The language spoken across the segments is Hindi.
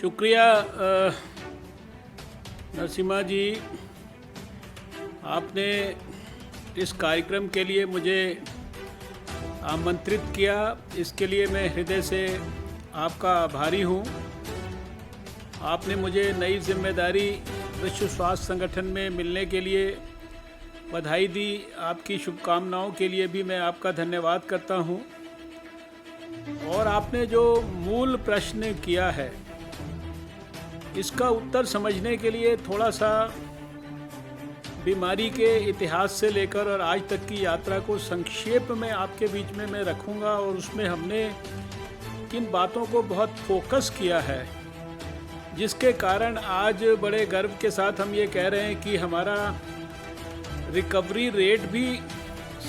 शुक्रिया नरसिम्हा जी, आपने इस कार्यक्रम के लिए मुझे आमंत्रित किया। इसके लिए मैं हृदय से आपका आभारी हूँ। आपने मुझे नई जिम्मेदारी विश्व स्वास्थ्य संगठन में मिलने के लिए बधाई दी। आपकी शुभकामनाओं के लिए भी मैं आपका धन्यवाद करता हूँ। और आपने जो मूल प्रश्न किया है, इसका उत्तर समझने के लिए थोड़ा सा बीमारी के इतिहास से लेकर और आज तक की यात्रा को संक्षेप में आपके बीच में मैं रखूँगा, और उसमें हमने किन बातों को बहुत फोकस किया है, जिसके कारण आज बड़े गर्व के साथ हम ये कह रहे हैं कि हमारा रिकवरी रेट भी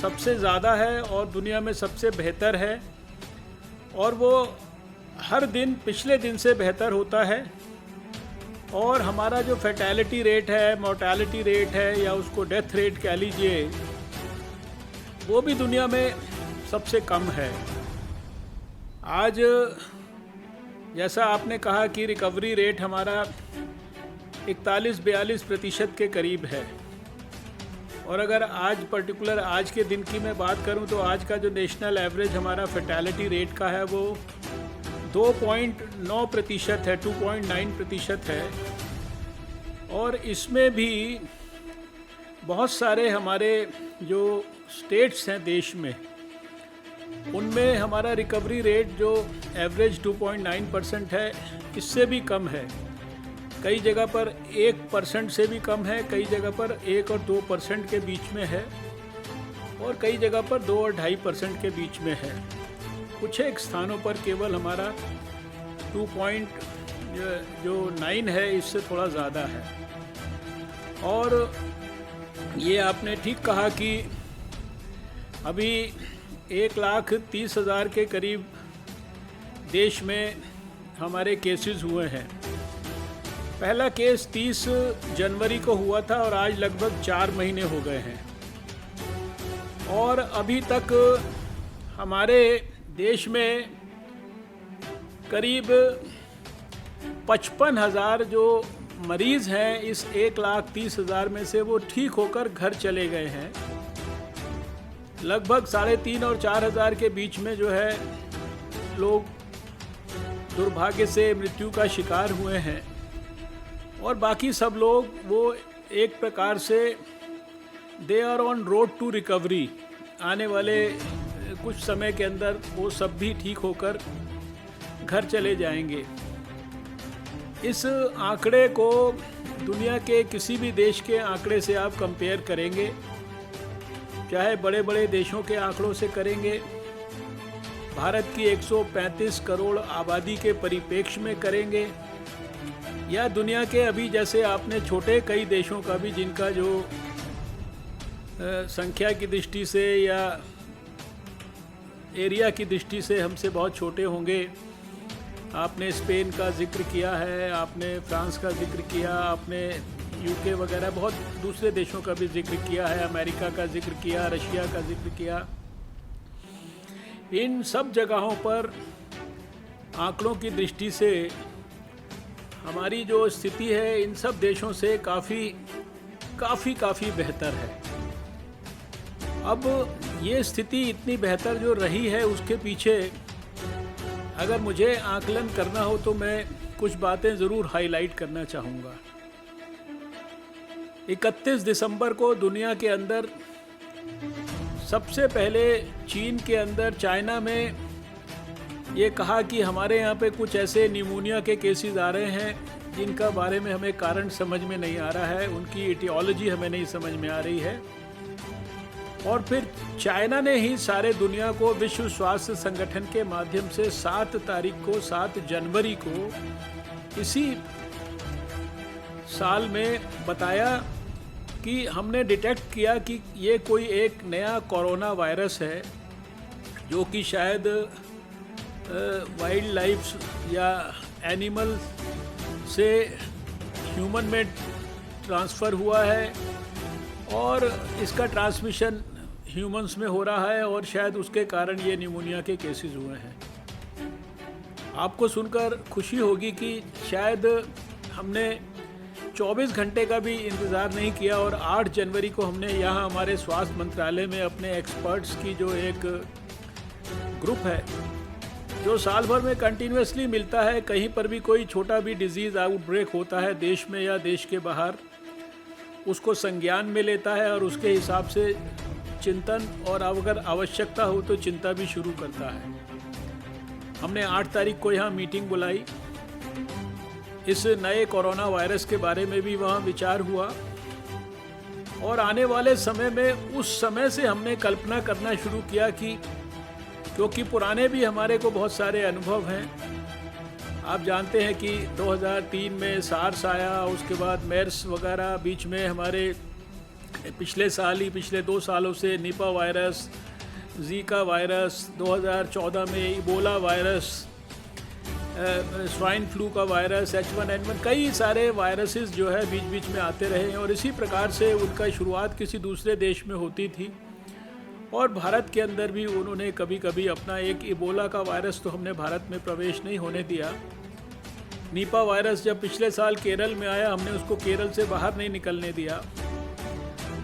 सबसे ज़्यादा है और दुनिया में सबसे बेहतर है, और वो हर दिन पिछले दिन से बेहतर होता है। और हमारा जो फैटेलिटी रेट है, मोर्टेलिटी रेट है, या उसको डेथ रेट कह लीजिए, वो भी दुनिया में सबसे कम है। आज जैसा आपने कहा कि रिकवरी रेट हमारा 41-42% के करीब है, और अगर आज पर्टिकुलर आज के दिन की मैं बात करूं तो आज का जो नेशनल एवरेज हमारा फैटेलिटी रेट का है वो 2.9% है, 2.9% है। और इसमें भी बहुत सारे हमारे जो स्टेट्स हैं देश में, उनमें हमारा रिकवरी रेट जो एवरेज 2.9% है, इससे भी कम है। कई जगह पर 1% से भी कम है, कई जगह पर 1 और 2% के बीच में है, और कई जगह पर 2 और 2.5% के बीच में है। कुछ एक स्थानों पर केवल हमारा 2.9 है, इससे थोड़ा ज़्यादा है। और ये आपने ठीक कहा कि अभी 1,30,000 के करीब देश में हमारे केसेस हुए हैं। पहला केस 30 जनवरी को हुआ था और आज लगभग 4 महीने हो गए हैं, और अभी तक हमारे देश में करीब 55,000 जो मरीज़ हैं, इस 1,30,000 में से वो ठीक होकर घर चले गए हैं। लगभग 3,500 और 4,000 के बीच में जो है लोग दुर्भाग्य से मृत्यु का शिकार हुए हैं, और बाकी सब लोग वो एक प्रकार से they are on road to recovery. आने वाले कुछ समय के अंदर वो सब भी ठीक होकर घर चले जाएंगे। इस आंकड़े को दुनिया के किसी भी देश के आंकड़े से आप कंपेयर करेंगे, चाहे बड़े बड़े देशों के आंकड़ों से करेंगे, भारत की 135 करोड़ आबादी के परिप्रेक्ष्य में करेंगे, या दुनिया के अभी जैसे आपने छोटे कई देशों का भी, जिनका जो संख्या की दृष्टि से या एरिया की दृष्टि से हमसे बहुत छोटे होंगे। आपने स्पेन का जिक्र किया है, आपने फ्रांस का जिक्र किया, आपने यूके वगैरह बहुत दूसरे देशों का भी जिक्र किया है, अमेरिका का जिक्र किया, रशिया का जिक्र किया। इन सब जगहों पर आंकड़ों की दृष्टि से हमारी जो स्थिति है इन सब देशों से काफ़ी बेहतर है। अब ये स्थिति इतनी बेहतर जो रही है, उसके पीछे अगर मुझे आकलन करना हो तो मैं कुछ बातें ज़रूर हाईलाइट करना चाहूँगा। 31 दिसंबर को दुनिया के अंदर सबसे पहले चीन के अंदर, चाइना में ये कहा कि हमारे यहाँ पे कुछ ऐसे निमोनिया के केसेस आ रहे हैं जिनका बारे में हमें कारण समझ में नहीं आ रहा है, उनकी एटियोलॉजी हमें नहीं समझ में आ रही है। और फिर चाइना ने ही सारे दुनिया को विश्व स्वास्थ्य संगठन के माध्यम से 7 तारीख को, 7 जनवरी को इसी साल में बताया कि हमने डिटेक्ट किया कि ये कोई एक नया कोरोना वायरस है, जो कि शायद वाइल्ड लाइफ या एनिमल से ह्यूमन में ट्रांसफ़र हुआ है, और इसका ट्रांसमिशन ह्यूमंस में हो रहा है, और शायद उसके कारण ये निमोनिया के केसेस हुए हैं। आपको सुनकर खुशी होगी कि शायद हमने 24 घंटे का भी इंतज़ार नहीं किया और 8 जनवरी को हमने यहाँ हमारे स्वास्थ्य मंत्रालय में अपने एक्सपर्ट्स की जो एक ग्रुप है जो साल भर में कंटिन्यूसली मिलता है, कहीं पर भी कोई छोटा भी डिजीज़ आउटब्रेक होता है देश में या देश के बाहर, उसको संज्ञान में लेता है और उसके हिसाब से चिंतन और अगर आवश्यकता हो तो चिंता भी शुरू करता है। हमने 8 तारीख को यहाँ मीटिंग बुलाई, इस नए कोरोना वायरस के बारे में भी वहाँ विचार हुआ और आने वाले समय में उस समय से हमने कल्पना करना शुरू किया कि क्योंकि पुराने भी हमारे को बहुत सारे अनुभव हैं। आप जानते हैं कि 2003 में सार्स आया, उसके बाद मेर्स वगैरह, बीच में हमारे पिछले साल ही पिछले 2 सालों से निपा वायरस, जीका वायरस, 2014 में इबोला वायरस, स्वाइन फ्लू का वायरस, H1N1, कई सारे वायरसेस जो है बीच बीच में आते रहे हैं और इसी प्रकार से उनका शुरुआत किसी दूसरे देश में होती थी और भारत के अंदर भी उन्होंने कभी कभी अपना एक इबोला का वायरस तो हमने भारत में प्रवेश नहीं होने दिया। निपा वायरस जब पिछले साल केरल में आया, हमने उसको केरल से बाहर नहीं निकलने दिया।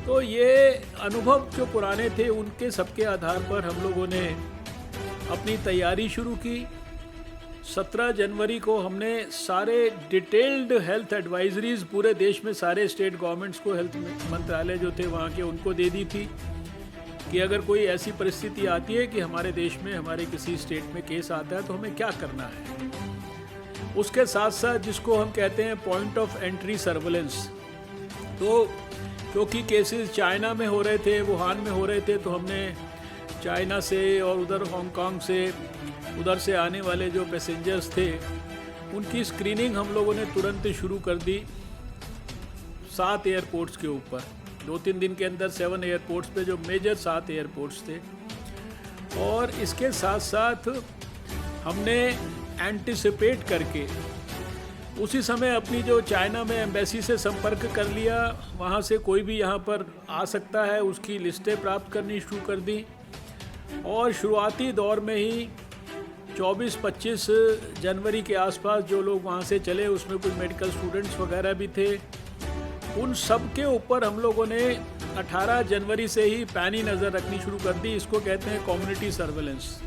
तो ये अनुभव जो पुराने थे उनके सबके आधार पर हम लोगों ने अपनी तैयारी शुरू की। 17 जनवरी को हमने सारे डिटेल्ड हेल्थ एडवाइजरीज पूरे देश में सारे स्टेट गवर्नमेंट्स को, हेल्थ मंत्रालय जो थे वहाँ के, उनको दे दी थी कि अगर कोई ऐसी परिस्थिति आती है कि हमारे देश में हमारे किसी स्टेट में केस आता है तो हमें क्या करना है। उसके साथ साथ जिसको हम कहते हैं पॉइंट ऑफ एंट्री सर्वेलेंस, तो क्योंकि केसेस चाइना में हो रहे थे, वुहान में हो रहे थे, तो हमने चाइना से और उधर हांगकांग से, उधर से आने वाले जो पैसेंजर्स थे उनकी स्क्रीनिंग हम लोगों ने तुरंत शुरू कर दी 7 एयरपोर्ट्स के ऊपर। 2-3 दिन के अंदर 7 एयरपोर्ट्स पे, जो मेजर 7 एयरपोर्ट्स थे। और इसके साथ साथ हमने एंटिसिपेट करके उसी समय अपनी जो चाइना में एम्बेसी से संपर्क कर लिया, वहाँ से कोई भी यहाँ पर आ सकता है उसकी लिस्टें प्राप्त करनी शुरू कर दी और शुरुआती दौर में ही 24-25 जनवरी के आसपास जो लोग वहाँ से चले उसमें कुछ मेडिकल स्टूडेंट्स वगैरह भी थे, उन सब के ऊपर हम लोगों ने 18 जनवरी से ही पैनी नज़र रखनी शुरू कर दी। इसको कहते हैं कम्युनिटी सर्वेलेंस।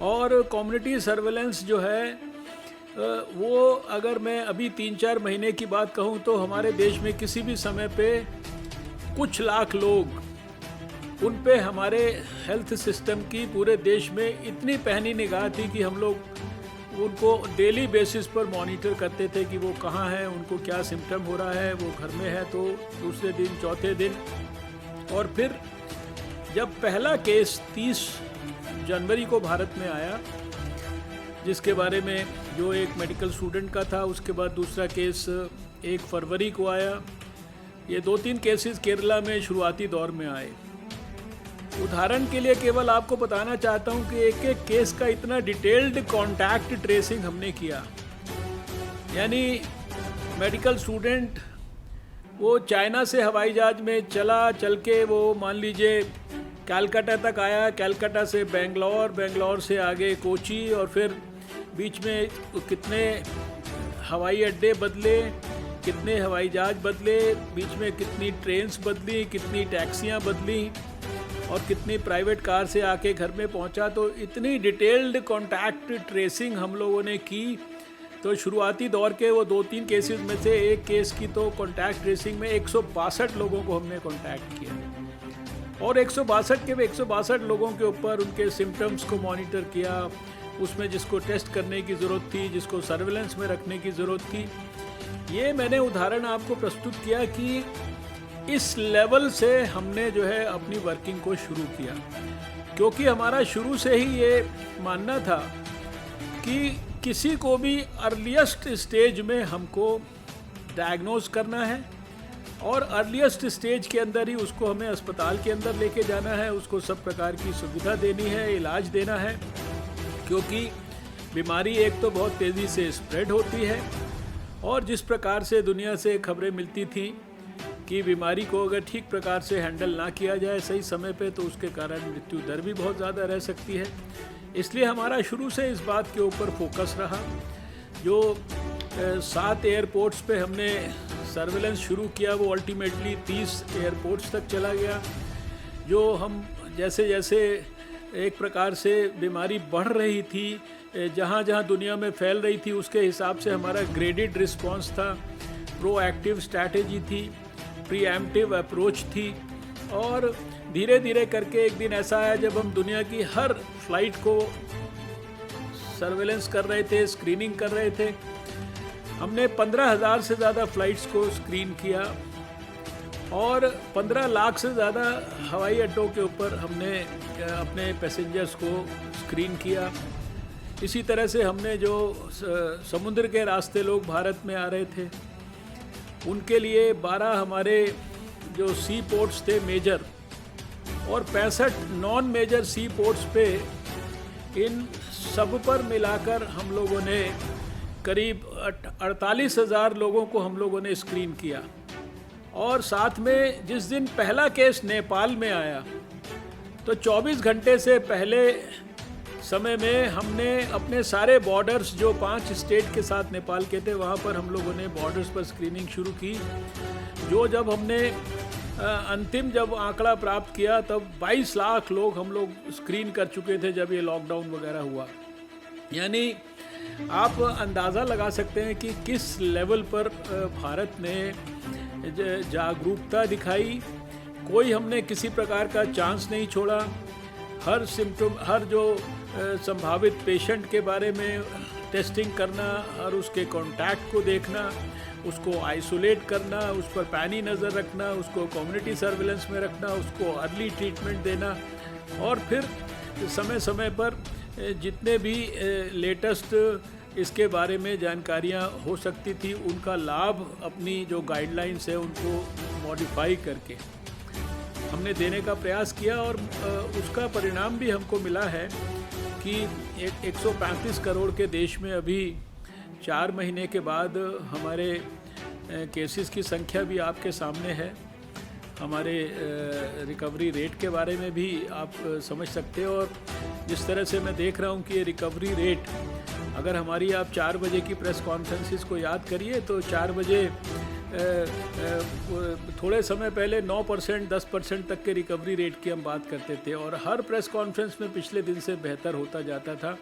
और कम्युनिटी सर्वेलेंस जो है वो अगर मैं अभी 3-4 महीने की बात कहूँ तो हमारे देश में किसी भी समय पे कुछ लाख लोग, उन पे हमारे हेल्थ सिस्टम की पूरे देश में इतनी पैनी निगाह थी कि हम लोग उनको डेली बेसिस पर मॉनिटर करते थे कि वो कहाँ हैं, उनको क्या सिम्टम हो रहा है, वो घर में है तो दूसरे दिन, चौथे दिन। और फिर जब पहला केस 30 जनवरी को भारत में आया, जिसके बारे में जो एक मेडिकल स्टूडेंट का था, उसके बाद दूसरा केस 1 फरवरी को आया। ये 2-3 केसेस केरला में शुरुआती दौर में आए। उदाहरण के लिए केवल आपको बताना चाहता हूँ कि एक एक केस का इतना डिटेल्ड कॉन्टैक्ट ट्रेसिंग हमने किया। यानी मेडिकल स्टूडेंट वो चाइना से हवाई जहाज में चल के वो मान लीजिए कलकत्ता तक आया, कलकत्ता से बेंगलोर, बेंगलोर से आगे कोची, और फिर बीच में कितने हवाई अड्डे बदले, कितने हवाई जहाज बदले, बीच में कितनी ट्रेन्स बदली, कितनी टैक्सियाँ बदली और कितनी प्राइवेट कार से आके घर में पहुंचा। तो इतनी डिटेल्ड कॉन्टैक्ट ट्रेसिंग हम लोगों ने की। तो शुरुआती दौर के वो 2-3 केसेस में से एक केस की तो कॉन्टैक्ट ट्रेसिंग में 162 लोगों को हमने कॉन्टैक्ट किया और 162 लोगों के ऊपर उनके सिम्टम्स को मॉनिटर किया। उसमें जिसको टेस्ट करने की ज़रूरत थी, जिसको सर्वेलेंस में रखने की ज़रूरत थी। ये मैंने उदाहरण आपको प्रस्तुत किया कि इस लेवल से हमने जो है अपनी वर्किंग को शुरू किया, क्योंकि हमारा शुरू से ही ये मानना था कि किसी को भी अर्लीस्ट स्टेज में हमको डायग्नोज करना है और अर्लीस्ट स्टेज के अंदर ही उसको हमें अस्पताल के अंदर लेके जाना है, उसको सब प्रकार की सुविधा देनी है, इलाज देना है। क्योंकि बीमारी एक तो बहुत तेज़ी से स्प्रेड होती है और जिस प्रकार से दुनिया से खबरें मिलती थी कि बीमारी को अगर ठीक प्रकार से हैंडल ना किया जाए सही समय पे तो उसके कारण मृत्यु दर भी बहुत ज़्यादा रह सकती है। इसलिए हमारा शुरू से इस बात के ऊपर फोकस रहा। जो 7 एयरपोर्ट्स पे हमने सर्वेलेंस शुरू किया वो अल्टीमेटली 30 एयरपोर्ट्स तक चला गया। जो हम जैसे जैसे एक प्रकार से बीमारी बढ़ रही थी, जहाँ जहाँ दुनिया में फैल रही थी, उसके हिसाब से हमारा ग्रेडेड रिस्पांस था, प्रोएक्टिव स्ट्रैटेजी थी, प्रीएम्प्टिव अप्रोच थी। और धीरे धीरे करके एक दिन ऐसा आया जब हम दुनिया की हर फ्लाइट को सर्वेलेंस कर रहे थे, स्क्रीनिंग कर रहे थे। हमने 15,000 से ज़्यादा फ़्लाइट्स को स्क्रीन किया और 15 लाख से ज़्यादा हवाई अड्डों के ऊपर हमने अपने पैसेंजर्स को स्क्रीन किया। इसी तरह से हमने जो समुद्र के रास्ते लोग भारत में आ रहे थे उनके लिए 12 हमारे जो सी पोर्ट्स थे मेजर और 65 नॉन मेजर सी पोर्ट्स पे, इन सब पर मिलाकर हम लोगों ने करीब 48,000 लोगों को हम लोगों ने स्क्रीन किया। और साथ में जिस दिन पहला केस नेपाल में आया तो 24 घंटे से पहले समय में हमने अपने सारे बॉर्डर्स जो 5 स्टेट के साथ नेपाल के थे वहाँ पर हम लोगों ने बॉर्डर्स पर स्क्रीनिंग शुरू की। जो जब हमने अंतिम जब आंकड़ा प्राप्त किया तब 22 लाख लोग हम लोग स्क्रीन कर चुके थे जब ये लॉकडाउन वगैरह हुआ। यानी आप अंदाज़ा लगा सकते हैं कि किस लेवल पर भारत ने जागरूकता दिखाई। कोई हमने किसी प्रकार का चांस नहीं छोड़ा। हर सिम्टम, हर जो संभावित पेशेंट के बारे में टेस्टिंग करना और उसके कॉन्टैक्ट को देखना, उसको आइसोलेट करना, उस पर पैनी नज़र रखना, उसको कम्युनिटी सर्विलेंस में रखना, उसको अर्ली ट्रीटमेंट देना और फिर समय समय पर जितने भी लेटेस्ट इसके बारे में जानकारियां हो सकती थी उनका लाभ अपनी जो गाइडलाइंस है उनको मॉडिफाई करके हमने देने का प्रयास किया। और उसका परिणाम भी हमको मिला है कि 135 करोड़ के देश में अभी 4 महीने के बाद हमारे केसेस की संख्या भी आपके सामने है। हमारे रिकवरी रेट के बारे में भी आप समझ सकते हो। और जिस तरह से मैं देख रहा हूँ कि ये रिकवरी रेट, अगर हमारी आप 4 बजे की प्रेस कॉन्फ्रेंसेस को याद करिए तो 4 बजे थोड़े समय पहले 9%, 10% तक के रिकवरी रेट की हम बात करते थे और हर प्रेस कॉन्फ्रेंस में पिछले दिन से बेहतर होता जाता था।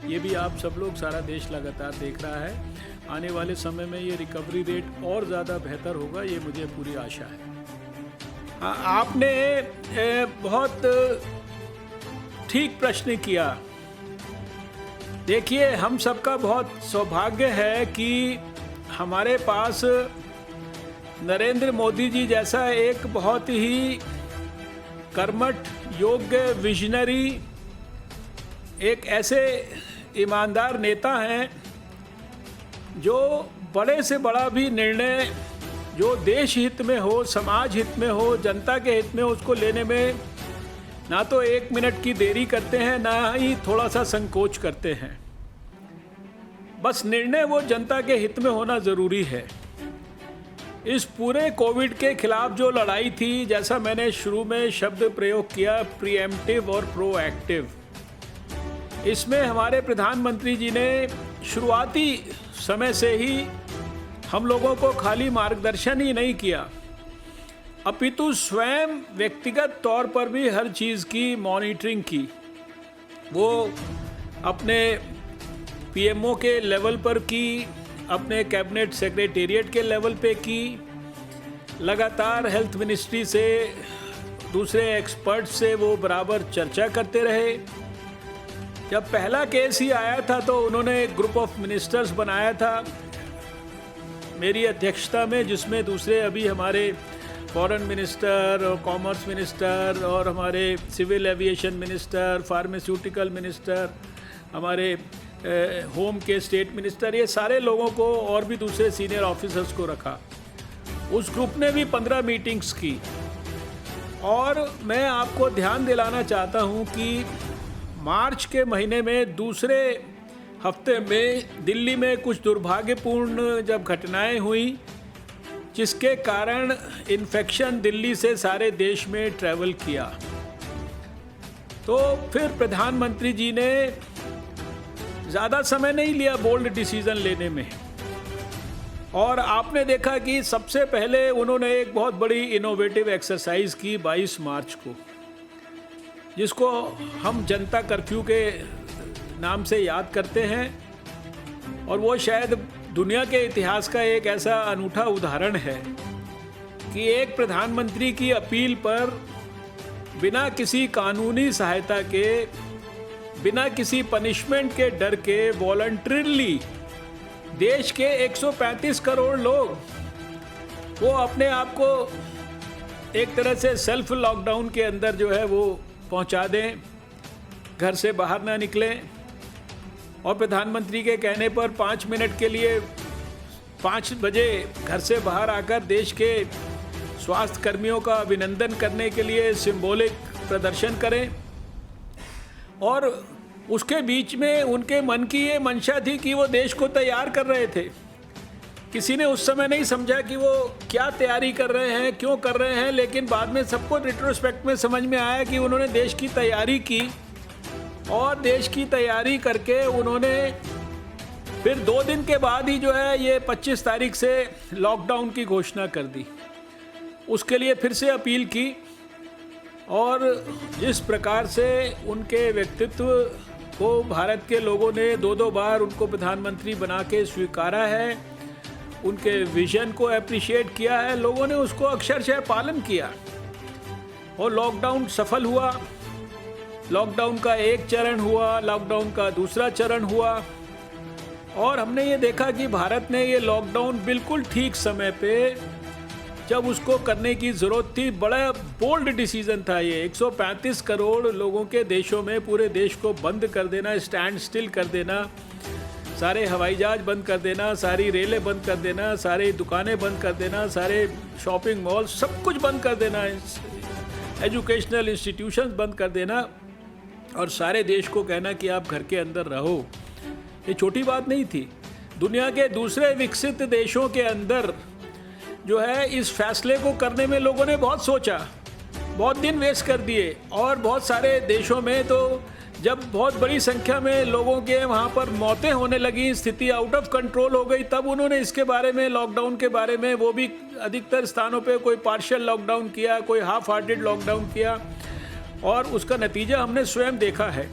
ये भी आप सब लोग, सारा देश लगातार देख रहा है। आने वाले समय में ये रिकवरी रेट और ज़्यादा बेहतर होगा, ये मुझे पूरी आशा है। आपने बहुत ठीक प्रश्न किया। देखिए, हम सबका बहुत सौभाग्य है कि हमारे पास नरेंद्र मोदी जी जैसा एक बहुत ही कर्मठ, योग्य, विजनरी, एक ऐसे ईमानदार नेता हैं जो बड़े से बड़ा भी निर्णय जो देश हित में हो, समाज हित में हो, जनता के हित में हो, उसको लेने में ना तो 1 मिनट की देरी करते हैं, ना ही थोड़ा सा संकोच करते हैं। बस निर्णय वो जनता के हित में होना ज़रूरी है। इस पूरे कोविड के खिलाफ जो लड़ाई थी, जैसा मैंने शुरू में शब्द प्रयोग किया, प्रीएम्प्टिव और प्रोएक्टिव, इसमें हमारे प्रधानमंत्री जी ने शुरुआती समय से ही हम लोगों को खाली मार्गदर्शन ही नहीं किया, अपितु स्वयं व्यक्तिगत तौर पर भी हर चीज़ की मॉनिटरिंग की। वो अपने पीएमओ के लेवल पर की, अपने कैबिनेट सेक्रेटेरिएट के लेवल पे की, लगातार हेल्थ मिनिस्ट्री से, दूसरे एक्सपर्ट से वो बराबर चर्चा करते रहे। जब पहला केस ही आया था तो उन्होंने एक ग्रुप ऑफ मिनिस्टर्स बनाया था मेरी अध्यक्षता में, जिसमें दूसरे अभी हमारे फॉरेन मिनिस्टर और कॉमर्स मिनिस्टर और हमारे civil aviation minister, pharmaceutical minister, हमारे होम के स्टेट मिनिस्टर, ये सारे लोगों को और भी दूसरे सीनियर ऑफिसर्स को रखा। उस ग्रुप ने भी 15 मीटिंग्स की। और मैं आपको ध्यान दिलाना चाहता हूँ कि मार्च के महीने में दूसरे हफ्ते में दिल्ली में कुछ दुर्भाग्यपूर्ण जब घटनाएं हुई, जिसके कारण इन्फेक्शन दिल्ली से सारे देश में ट्रैवल किया, तो फिर प्रधानमंत्री जी ने ज़्यादा समय नहीं लिया बोल्ड डिसीजन लेने में, और आपने देखा कि सबसे पहले उन्होंने एक बहुत बड़ी इनोवेटिव एक्सरसाइज की 22 मार्च को, जिसको हम जनता कर्फ्यू के नाम से याद करते हैं। और वो शायद दुनिया के इतिहास का एक ऐसा अनूठा उदाहरण है कि एक प्रधानमंत्री की अपील पर बिना किसी कानूनी सहायता के, बिना किसी पनिशमेंट के डर के, वॉलंटरीली देश के 135 करोड़ लोग वो अपने आप को एक तरह से सेल्फ लॉकडाउन के अंदर जो है वो पहुंचा दें, घर से बाहर ना निकलें। और प्रधानमंत्री के कहने पर 5 मिनट के लिए 5 बजे घर से बाहर आकर देश के स्वास्थ्य कर्मियों का अभिनंदन करने के लिए सिंबॉलिक प्रदर्शन करें। और उसके बीच में उनके मन की ये मंशा थी कि वो देश को तैयार कर रहे थे। किसी ने उस समय नहीं समझा कि वो क्या तैयारी कर रहे हैं, क्यों कर रहे हैं, लेकिन बाद में सबको रिट्रोस्पेक्ट में समझ में आया कि उन्होंने देश की तैयारी की, और देश की तैयारी करके उन्होंने फिर 2 दिन के बाद ही जो है ये 25 तारीख से लॉकडाउन की घोषणा कर दी। उसके लिए फिर से अपील की, और जिस प्रकार से उनके व्यक्तित्व को भारत के लोगों ने 2-2 बार उनको प्रधानमंत्री बना के स्वीकारा है, उनके विजन को अप्रिशिएट किया है, लोगों ने उसको अक्षरशः पालन किया और लॉकडाउन सफल हुआ। लॉकडाउन का एक चरण हुआ, लॉकडाउन का दूसरा चरण हुआ, और हमने ये देखा कि भारत ने ये लॉकडाउन बिल्कुल ठीक समय पे, जब उसको करने की ज़रूरत थी, बड़ा बोल्ड डिसीजन था ये। 135 करोड़ लोगों के देशों में पूरे देश को बंद कर देना, स्टैंड स्टिल कर देना, सारे हवाई जहाज बंद कर देना, सारी रेलें बंद कर देना, सारी दुकानें बंद कर देना, सारे शॉपिंग मॉल सब कुछ बंद कर देना, एजुकेशनल इंस्टीट्यूशंस बंद कर देना, और सारे देश को कहना कि आप घर के अंदर रहो। ये छोटी बात नहीं थी। दुनिया के दूसरे विकसित देशों के अंदर जो है इस फैसले को करने में लोगों ने बहुत सोचा, बहुत दिन वेस्ट कर दिए, और बहुत सारे देशों में तो जब बहुत बड़ी संख्या में लोगों के वहाँ पर मौतें होने लगी, स्थिति आउट ऑफ कंट्रोल हो गई, तब उन्होंने इसके बारे में, लॉकडाउन के बारे में, वो भी अधिकतर स्थानों पे कोई पार्शियल लॉकडाउन किया, कोई हाफ हार्टेड लॉकडाउन किया। और उसका नतीजा हमने स्वयं देखा है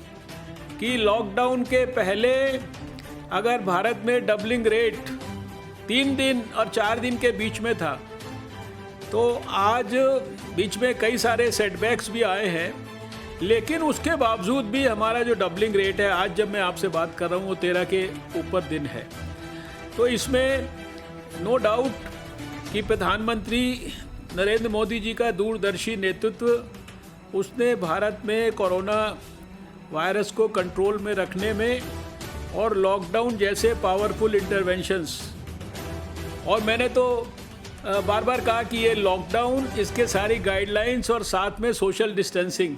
कि लॉकडाउन के पहले अगर भारत में डबलिंग रेट 3 दिन और 4 दिन के बीच में था, तो आज बीच में कई सारे सेटबैक्स भी आए हैं, लेकिन उसके बावजूद भी हमारा जो डबलिंग रेट है, आज जब मैं आपसे बात कर रहा हूँ, वो 13 के ऊपर दिन है। तो इसमें नो डाउट कि प्रधानमंत्री नरेंद्र मोदी जी का दूरदर्शी नेतृत्व, उसने भारत में कोरोना वायरस को कंट्रोल में रखने में, और लॉकडाउन जैसे पावरफुल इंटरवेंशंस, और मैंने तो बार बार कहा कि ये लॉकडाउन, इसके सारी गाइडलाइंस और साथ में सोशल डिस्टेंसिंग,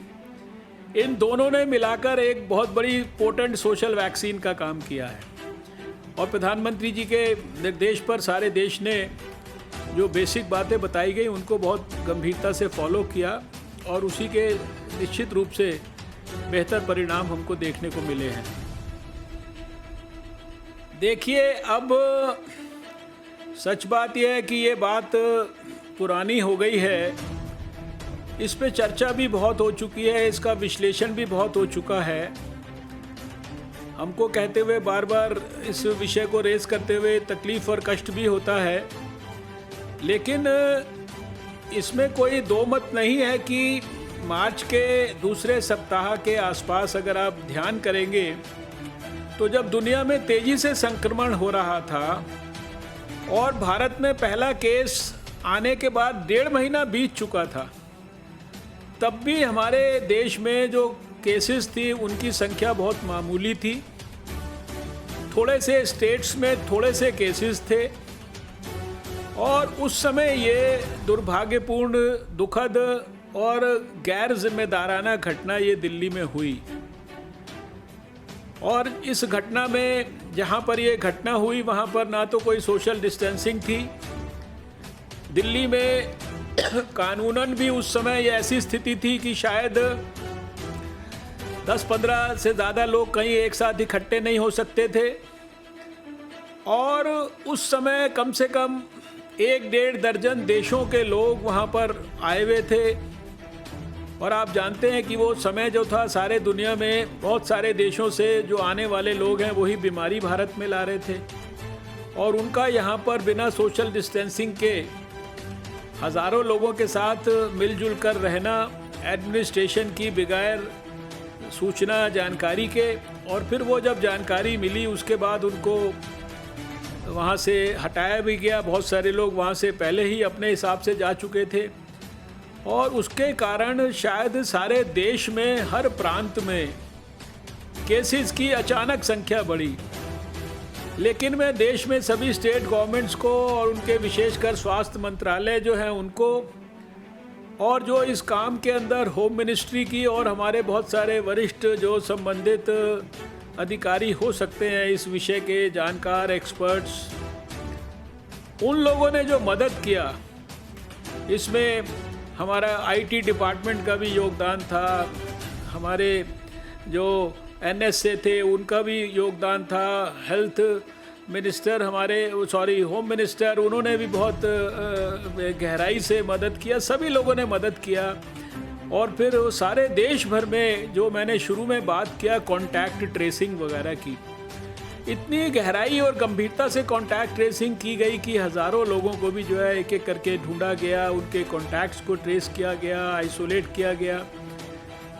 इन दोनों ने मिलाकर एक बहुत बड़ी पोटेंट सोशल वैक्सीन का काम किया है। और प्रधानमंत्री जी के निर्देश पर सारे देश ने जो बेसिक बातें बताई गई उनको बहुत गंभीरता से फॉलो किया, और उसी के निश्चित रूप से बेहतर परिणाम हमको देखने को मिले हैं। देखिए, अब सच बात यह है कि ये बात पुरानी हो गई है, इस पे चर्चा भी बहुत हो चुकी है, इसका विश्लेषण भी बहुत हो चुका है। हमको कहते हुए, बार बार इस विषय को रेस करते हुए तकलीफ़ और कष्ट भी होता है, लेकिन इसमें कोई दो मत नहीं है कि मार्च के दूसरे सप्ताह के आसपास अगर आप ध्यान करेंगे, तो जब दुनिया में तेज़ी से संक्रमण हो रहा था और भारत में पहला केस आने के बाद 1.5 महीना बीत चुका था, तब भी हमारे देश में जो केसेस थी उनकी संख्या बहुत मामूली थी। थोड़े से स्टेट्स में थोड़े से केसेस थे, और उस समय ये दुर्भाग्यपूर्ण, दुखद और गैर जिम्मेदाराना घटना ये दिल्ली में हुई। और इस घटना में, जहाँ पर ये घटना हुई, वहाँ पर ना तो कोई सोशल डिस्टेंसिंग थी। दिल्ली में कानूनन भी उस समय ये ऐसी स्थिति थी कि शायद 10-15 से ज़्यादा लोग कहीं एक साथ इकट्ठे नहीं हो सकते थे और उस समय कम से कम 1-1.5 दर्जन देशों के लोग वहाँ पर आए हुए थे। और आप जानते हैं कि वो समय जो था, सारे दुनिया में बहुत सारे देशों से जो आने वाले लोग हैं वही बीमारी भारत में ला रहे थे और उनका यहाँ पर बिना सोशल डिस्टेंसिंग के हज़ारों लोगों के साथ मिलजुल कर रहना, एडमिनिस्ट्रेशन की बगैर सूचना जानकारी के, और फिर वो जब जानकारी मिली उसके बाद उनको वहाँ से हटाया भी गया। बहुत सारे लोग वहाँ से पहले ही अपने हिसाब से जा चुके थे और उसके कारण शायद सारे देश में हर प्रांत में केसेस की अचानक संख्या बढ़ी। लेकिन मैं देश में सभी स्टेट गवर्नमेंट्स को और उनके विशेषकर स्वास्थ्य मंत्रालय जो हैं उनको, और जो इस काम के अंदर होम मिनिस्ट्री की और हमारे बहुत सारे वरिष्ठ जो संबंधित अधिकारी हो सकते हैं, इस विषय के जानकार एक्सपर्ट्स, उन लोगों ने जो मदद किया, इसमें हमारा आईटी डिपार्टमेंट का भी योगदान था, हमारे जो एनएसए थे उनका भी योगदान था, हेल्थ मिनिस्टर होम मिनिस्टर, उन्होंने भी बहुत गहराई से मदद किया, सभी लोगों ने मदद किया। और फिर सारे देश भर में जो मैंने शुरू में बात किया कॉन्टैक्ट ट्रेसिंग वगैरह की, इतनी गहराई और गंभीरता से कॉन्टैक्ट ट्रेसिंग की गई कि हज़ारों लोगों को भी जो है एक एक करके ढूंढा गया, उनके कॉन्टैक्ट्स को ट्रेस किया गया, आइसोलेट किया गया।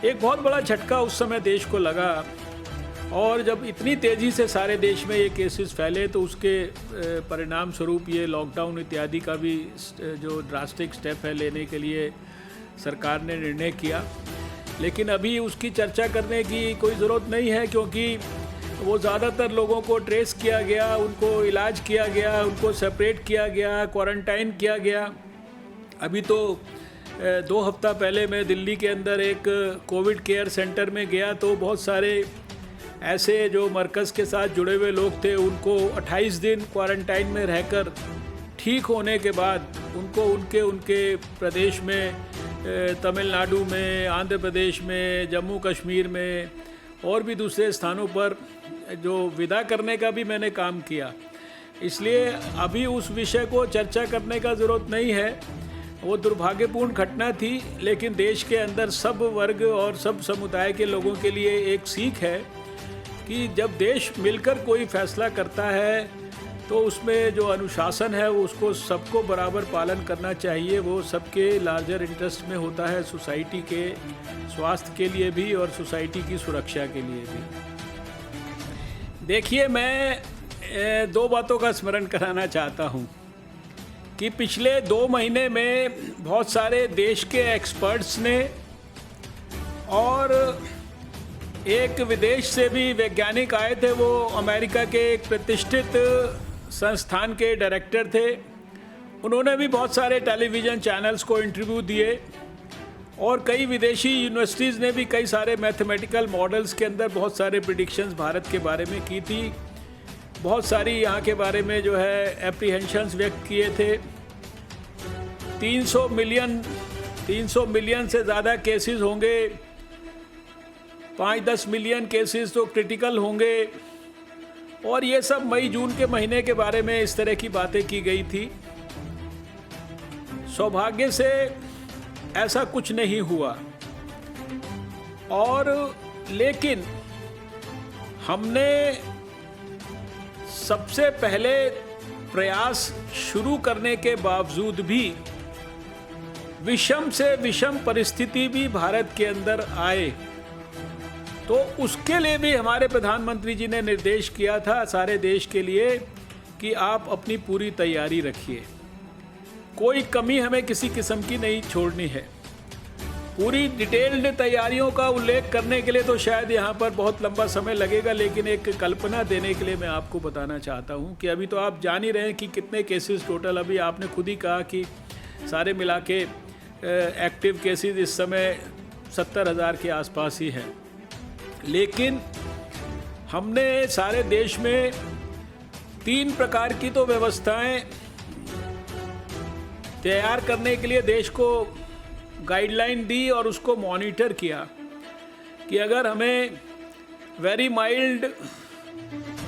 एक बहुत बड़ा झटका उस समय देश को लगा और जब इतनी तेज़ी से सारे देश में ये केसेस फैले तो उसके परिणाम स्वरूप ये लॉकडाउन इत्यादि का भी जो ड्रास्टिक स्टेप है लेने के लिए सरकार ने निर्णय किया। लेकिन अभी उसकी चर्चा करने की कोई ज़रूरत नहीं है क्योंकि वो ज़्यादातर लोगों को ट्रेस किया गया, उनको इलाज किया गया, उनको सेपरेट किया गया, क्वारंटाइन किया गया। अभी तो 2 हफ्ता पहले मैं दिल्ली के अंदर एक कोविड केयर सेंटर में गया तो बहुत सारे ऐसे जो मरकज़ के साथ जुड़े हुए लोग थे उनको 28 दिन क्वारंटाइन में रहकर ठीक होने के बाद उनको उनके प्रदेश में, तमिलनाडु में, आंध्र प्रदेश में, जम्मू कश्मीर में और भी दूसरे स्थानों पर जो विदा करने का भी मैंने काम किया। इसलिए अभी उस विषय को चर्चा करने का ज़रूरत नहीं है। वो दुर्भाग्यपूर्ण घटना थी, लेकिन देश के अंदर सब वर्ग और सब समुदाय के लोगों के लिए एक सीख है कि जब देश मिलकर कोई फैसला करता है तो उसमें जो अनुशासन है वो उसको सबको बराबर पालन करना चाहिए। वो सबके लार्जर इंटरेस्ट में होता है, सोसाइटी के स्वास्थ्य के लिए भी और सोसाइटी की सुरक्षा के लिए भी। देखिए, मैं 2 बातों का स्मरण कराना चाहता हूँ कि पिछले 2 महीने में बहुत सारे देश के एक्सपर्ट्स ने और एक विदेश से भी वैज्ञानिक आए थे। वो अमेरिका के एक प्रतिष्ठित संस्थान के डायरेक्टर थे। उन्होंने भी बहुत सारे टेलीविज़न चैनल्स को इंटरव्यू दिए और कई विदेशी यूनिवर्सिटीज़ ने भी कई सारे मैथमेटिकल मॉडल्स के अंदर बहुत सारे प्रेडिक्शंस भारत के बारे में की थी। बहुत सारी यहाँ के बारे में जो है एप्रीहेंशंस व्यक्त किए थे। 300 मिलियन से ज़्यादा केसेस होंगे, 5-10 मिलियन केसेस तो क्रिटिकल होंगे, और ये सब मई जून के महीने के बारे में इस तरह की बातें की गई थी। सौभाग्य से ऐसा कुछ नहीं हुआ, और लेकिन हमने सबसे पहले प्रयास शुरू करने के बावजूद भी विषम से विषम परिस्थिति भी भारत के अंदर आए, तो उसके लिए भी हमारे प्रधानमंत्री जी ने निर्देश किया था सारे देश के लिए कि आप अपनी पूरी तैयारी रखिए। कोई कमी हमें किसी किस्म की नहीं छोड़नी है। पूरी डिटेल्ड तैयारियों का उल्लेख करने के लिए तो शायद यहाँ पर बहुत लंबा समय लगेगा, लेकिन एक कल्पना देने के लिए मैं आपको बताना चाहता हूँ कि अभी तो आप जान ही रहे हैं कि कितने केसेस टोटल, अभी आपने खुद ही कहा कि सारे मिला के एक्टिव केसेस इस समय 70,000 के आसपास ही हैं। लेकिन हमने सारे देश में 3 प्रकार की तो व्यवस्थाएं तैयार करने के लिए देश को गाइडलाइन दी और उसको मॉनिटर किया। कि अगर हमें वेरी माइल्ड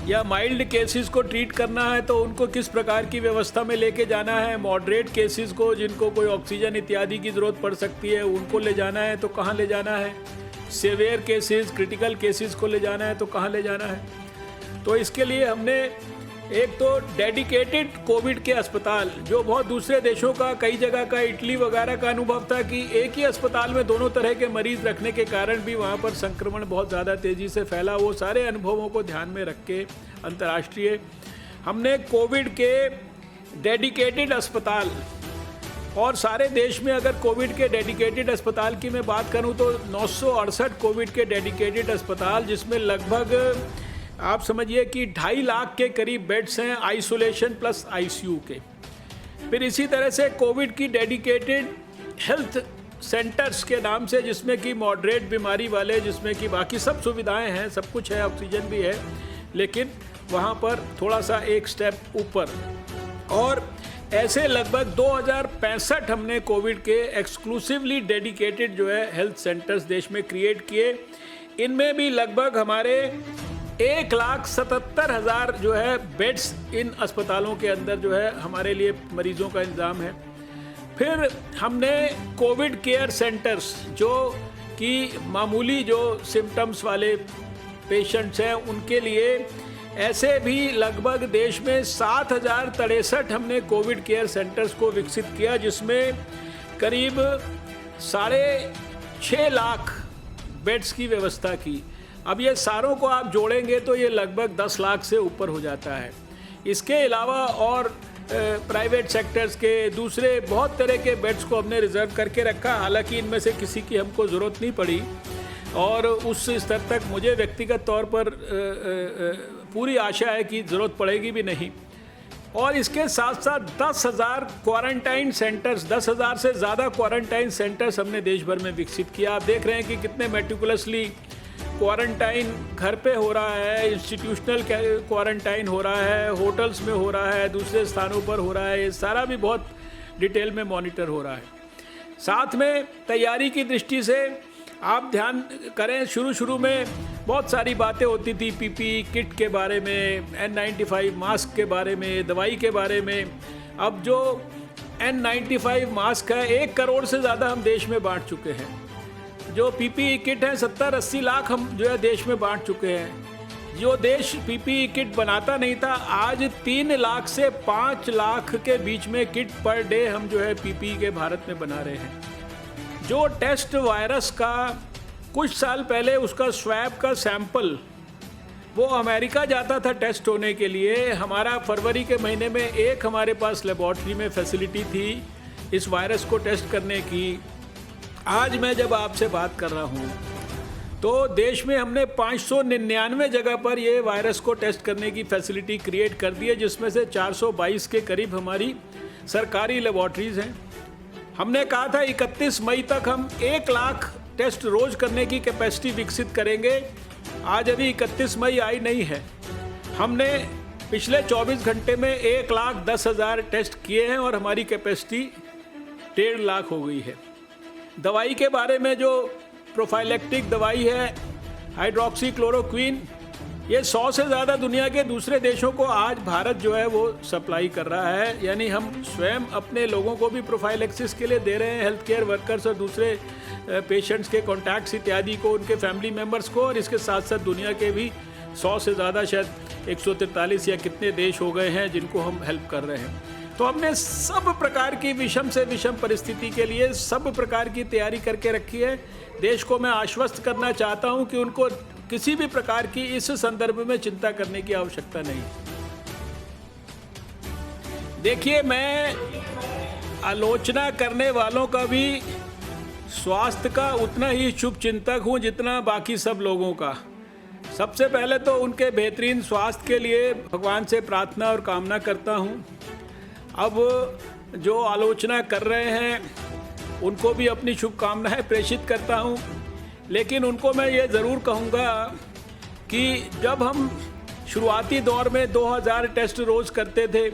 या माइल्ड केसेस को ट्रीट करना है तो उनको किस प्रकार की व्यवस्था में लेके जाना है, मॉडरेट केसेस को जिनको कोई ऑक्सीजन इत्यादि की ज़रूरत पड़ सकती है उनको ले जाना है तो कहाँ ले जाना है, सीवियर केसेस क्रिटिकल केसेस को ले जाना है तो कहाँ ले जाना है। तो इसके लिए हमने एक तो डेडिकेटेड कोविड के अस्पताल, जो बहुत दूसरे देशों का कई जगह का इटली वगैरह का अनुभव था कि एक ही अस्पताल में दोनों तरह के मरीज रखने के कारण भी वहाँ पर संक्रमण बहुत ज़्यादा तेज़ी से फैला, वो सारे अनुभवों को ध्यान में रख के अंतर्राष्ट्रीय हमने कोविड के डेडिकेटेड अस्पताल, और सारे देश में अगर कोविड के डेडिकेटेड अस्पताल की मैं बात करूँ तो 968 कोविड के डेडिकेटेड अस्पताल, जिसमें लगभग आप समझिए कि 2.5 लाख के करीब बेड्स हैं आइसोलेशन प्लस आईसीयू के। फिर इसी तरह से कोविड की डेडिकेटेड हेल्थ सेंटर्स के नाम से, जिसमें कि मॉडरेट बीमारी वाले, जिसमें कि बाकी सब सुविधाएं हैं, सब कुछ है, ऑक्सीजन भी है, लेकिन वहाँ पर थोड़ा सा एक स्टेप ऊपर। और ऐसे लगभग 2065 हमने कोविड के एक्सक्लूसिवली डेडिकेटेड जो है हेल्थ सेंटर्स देश में क्रिएट किए। इनमें भी लगभग हमारे 1,77,000 जो है बेड्स इन अस्पतालों के अंदर जो है हमारे लिए मरीजों का इंतज़ाम है। फिर हमने कोविड केयर सेंटर्स, जो कि मामूली जो सिम्टम्स वाले पेशेंट्स हैं उनके लिए, ऐसे भी लगभग देश में 7,063 हमने कोविड केयर सेंटर्स को विकसित किया, जिसमें करीब 6.5 लाख बेड्स की व्यवस्था की। अब ये सारों को आप जोड़ेंगे तो ये लगभग 10 लाख से ऊपर हो जाता है। इसके अलावा और प्राइवेट सेक्टर्स के दूसरे बहुत तरह के बेड्स को हमने रिजर्व करके रखा, हालांकि इनमें से किसी की हमको ज़रूरत नहीं पड़ी और उस स्तर तक मुझे व्यक्तिगत तौर पर पूरी आशा है कि ज़रूरत पड़ेगी भी नहीं। और इसके साथ साथ 10,000 क्वारंटाइन सेंटर्स, 10,000 से ज़्यादा क्वारंटाइन सेंटर्स हमने देश भर में विकसित किया। आप देख रहे हैं कि कितने मेटिकुलसली क्वारंटाइन घर पे हो रहा है, इंस्टीट्यूशनल क्वारंटाइन हो रहा है, होटल्स में हो रहा है, दूसरे स्थानों पर हो रहा है, ये सारा भी बहुत डिटेल में मॉनिटर हो रहा है। साथ में तैयारी की दृष्टि से आप ध्यान करें, शुरू में बहुत सारी बातें होती थी पीपीई किट के बारे में, N95 मास्क के बारे में, दवाई के बारे में। अब जो N95 मास्क है 1 करोड़ से ज़्यादा हम देश में बांट चुके हैं। जो पीपीई किट है 70-80 लाख हम जो है देश में बांट चुके हैं। जो देश पीपीई किट बनाता नहीं था, आज 3 लाख से 5 लाख के बीच में किट पर डे हम जो है पीपीई के भारत में बना रहे हैं। जो टेस्ट वायरस का कुछ साल पहले उसका स्वैब का सैंपल वो अमेरिका जाता था टेस्ट होने के लिए, हमारा फरवरी के महीने में एक हमारे पास लेबॉर्ट्री में फैसिलिटी थी इस वायरस को टेस्ट करने की। आज मैं जब आपसे बात कर रहा हूँ तो देश में हमने 599 जगह पर ये वायरस को टेस्ट करने की फैसिलिटी क्रिएट कर दी है, जिसमें से 422 के करीब हमारी सरकारी लेबॉर्ट्रीज़ हैं। हमने कहा था 31 मई तक हम 1 लाख टेस्ट रोज़ करने की कैपेसिटी विकसित करेंगे। आज अभी 31 मई आई नहीं है, हमने पिछले 24 घंटे में 1,10,000 टेस्ट किए हैं और हमारी कैपेसिटी 1.5 लाख हो गई है। दवाई के बारे में जो प्रोफाइलेक्टिक दवाई है हाइड्रोक्सीक्लोरोक्वीन, ये 100 से ज़्यादा दुनिया के दूसरे देशों को आज भारत जो है वो सप्लाई कर रहा है। यानी हम स्वयं अपने लोगों को भी प्रोफाइलेक्सिस के लिए दे रहे हैं, हेल्थ केयर वर्कर्स और दूसरे पेशेंट्स के कॉन्टैक्ट्स इत्यादि को, उनके फैमिली मेम्बर्स को, और इसके साथ साथ दुनिया के भी 100 से ज़्यादा, शायद 143 या कितने देश हो गए हैं जिनको हम हेल्प कर रहे हैं। तो हमने सब प्रकार की विषम से विषम परिस्थिति के लिए सब प्रकार की तैयारी करके रखी है। देश को मैं आश्वस्त करना चाहता हूं कि उनको किसी भी प्रकार की इस संदर्भ में चिंता करने की आवश्यकता नहीं। देखिए, मैं आलोचना करने वालों का भी स्वास्थ्य का उतना ही शुभ चिंतक हूं जितना बाकी सब लोगों का। सबसे पहले तो उनके बेहतरीन स्वास्थ्य के लिए भगवान से प्रार्थना और कामना करता हूं। अब जो आलोचना कर रहे हैं उनको भी अपनी शुभकामनाएं प्रेषित करता हूं, लेकिन उनको मैं ये ज़रूर कहूँगा कि जब हम शुरुआती दौर में 2000 टेस्ट रोज़ करते थे,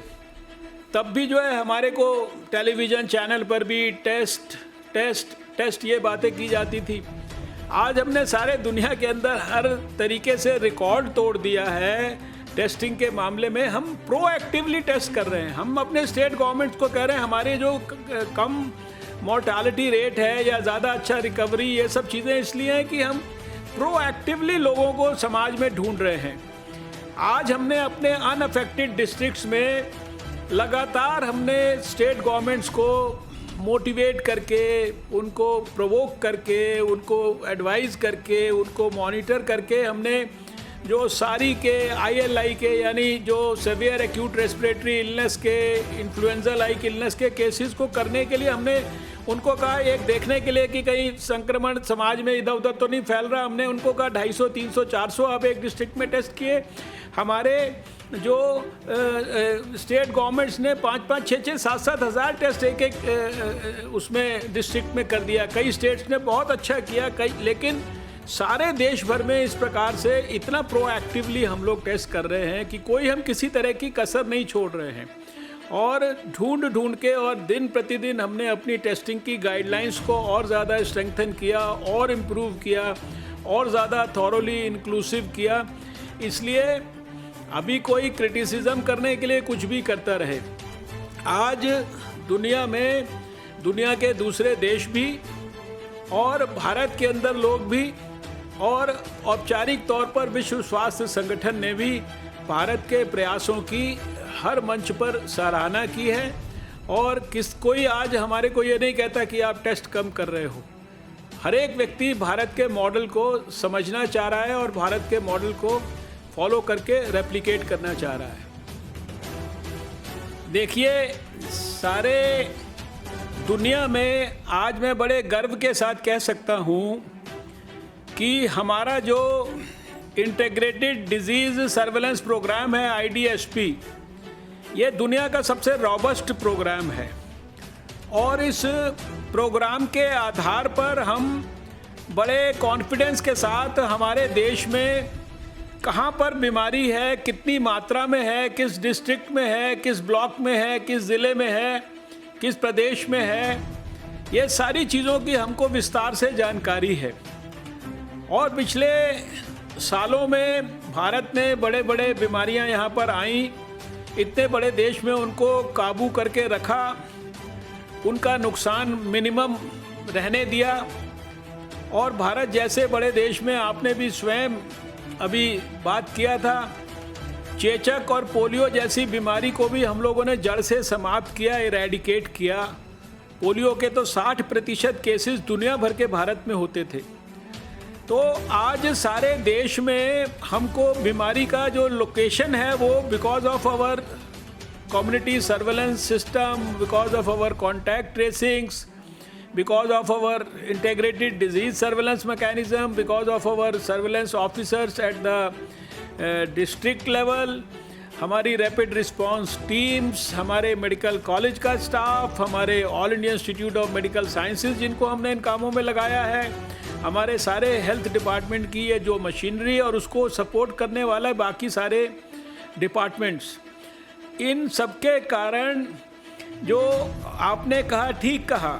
तब भी जो है हमारे को टेलीविज़न चैनल पर भी टेस्ट टेस्ट टेस्ट ये बातें की जाती थी। आज हमने सारे दुनिया के अंदर हर तरीके से रिकॉर्ड तोड़ दिया है टेस्टिंग के मामले में। हम प्रोएक्टिवली टेस्ट कर रहे हैं। हम अपने स्टेट गवर्नमेंट्स को कह रहे हैं हमारे जो कम मोर्टालिटी रेट है या ज़्यादा अच्छा रिकवरी, ये सब चीज़ें इसलिए हैं कि हम प्रोएक्टिवली लोगों को समाज में ढूंढ रहे हैं। आज हमने अपने अनअफेक्टेड डिस्ट्रिक्ट्स में लगातार हमने स्टेट गवर्नमेंट्स को मोटिवेट करके, उनको प्रोवोक करके, उनको एडवाइस करके, उनको मॉनिटर करके हमने जो सारी के ILI के यानी जो सेवियर एक्यूट रेस्पिरेटरी इलनेस के, इन्फ्लुएंजा लाइक इलनेस के केसेस को करने के लिए हमने उनको कहा, एक देखने के लिए कि कहीं संक्रमण समाज में इधर उधर तो नहीं फैल रहा, हमने उनको कहा 250, 300, 400 अब एक डिस्ट्रिक्ट में टेस्ट किए। हमारे जो स्टेट गवर्नमेंट्स ने 5-5, 6-6, 7-7 हज़ार टेस्ट एक उसमें डिस्ट्रिक्ट में कर दिया। कई स्टेट्स ने बहुत अच्छा किया, लेकिन सारे देश भर में इस प्रकार से इतना प्रोएक्टिवली हम लोग टेस्ट कर रहे हैं कि कोई हम किसी तरह की कसर नहीं छोड़ रहे हैं। और ढूंढ के और दिन प्रतिदिन हमने अपनी टेस्टिंग की गाइडलाइंस को और ज़्यादा स्ट्रेंथन किया और इम्प्रूव किया और ज़्यादा थॉरोली इंक्लूसिव किया। इसलिए अभी कोई क्रिटिसिज्म करने के लिए कुछ भी करता रहे। आज दुनिया में दुनिया के दूसरे देश भी और भारत के अंदर लोग भी और औपचारिक तौर पर विश्व स्वास्थ्य संगठन ने भी भारत के प्रयासों की हर मंच पर सराहना की है। और कोई आज हमारे को ये नहीं कहता कि आप टेस्ट कम कर रहे हो। हर एक व्यक्ति भारत के मॉडल को समझना चाह रहा है और भारत के मॉडल को फॉलो करके रेप्लिकेट करना चाह रहा है। देखिए, सारे दुनिया में आज मैं बड़े गर्व के साथ कह सकता हूँ कि हमारा जो इंटीग्रेटेड डिजीज़ सर्वेलेंस प्रोग्राम है IDSP, ये दुनिया का सबसे रॉबस्ट प्रोग्राम है। और इस प्रोग्राम के आधार पर हम बड़े कॉन्फिडेंस के साथ हमारे देश में कहाँ पर बीमारी है, कितनी मात्रा में है, किस डिस्ट्रिक्ट में है, किस ब्लॉक में है, किस ज़िले में है, किस प्रदेश में है, ये सारी चीज़ों की हमको विस्तार से जानकारी है। और पिछले सालों में भारत ने बड़े बड़े बीमारियां यहाँ पर आईं, इतने बड़े देश में उनको काबू करके रखा, उनका नुकसान मिनिमम रहने दिया। और भारत जैसे बड़े देश में आपने भी स्वयं अभी बात किया था, चेचक और पोलियो जैसी बीमारी को भी हम लोगों ने जड़ से समाप्त किया, इरेडिकेट किया। पोलियो के तो 60% केसेस दुनिया भर के भारत में होते थे। तो आज सारे देश में हमको बीमारी का जो लोकेशन है वो because of our community surveillance system, because of our contact tracings, because of our integrated disease surveillance mechanism, because of our surveillance officers at the district level, हमारी रैपिड रिस्पांस टीम्स, हमारे मेडिकल कॉलेज का स्टाफ, हमारे all India institute of medical sciences जिनको हमने इन कामों में लगाया है, हमारे सारे हेल्थ डिपार्टमेंट की ये जो मशीनरी और उसको सपोर्ट करने वाला बाकी सारे डिपार्टमेंट्स, इन सबके कारण जो आपने कहा, ठीक कहा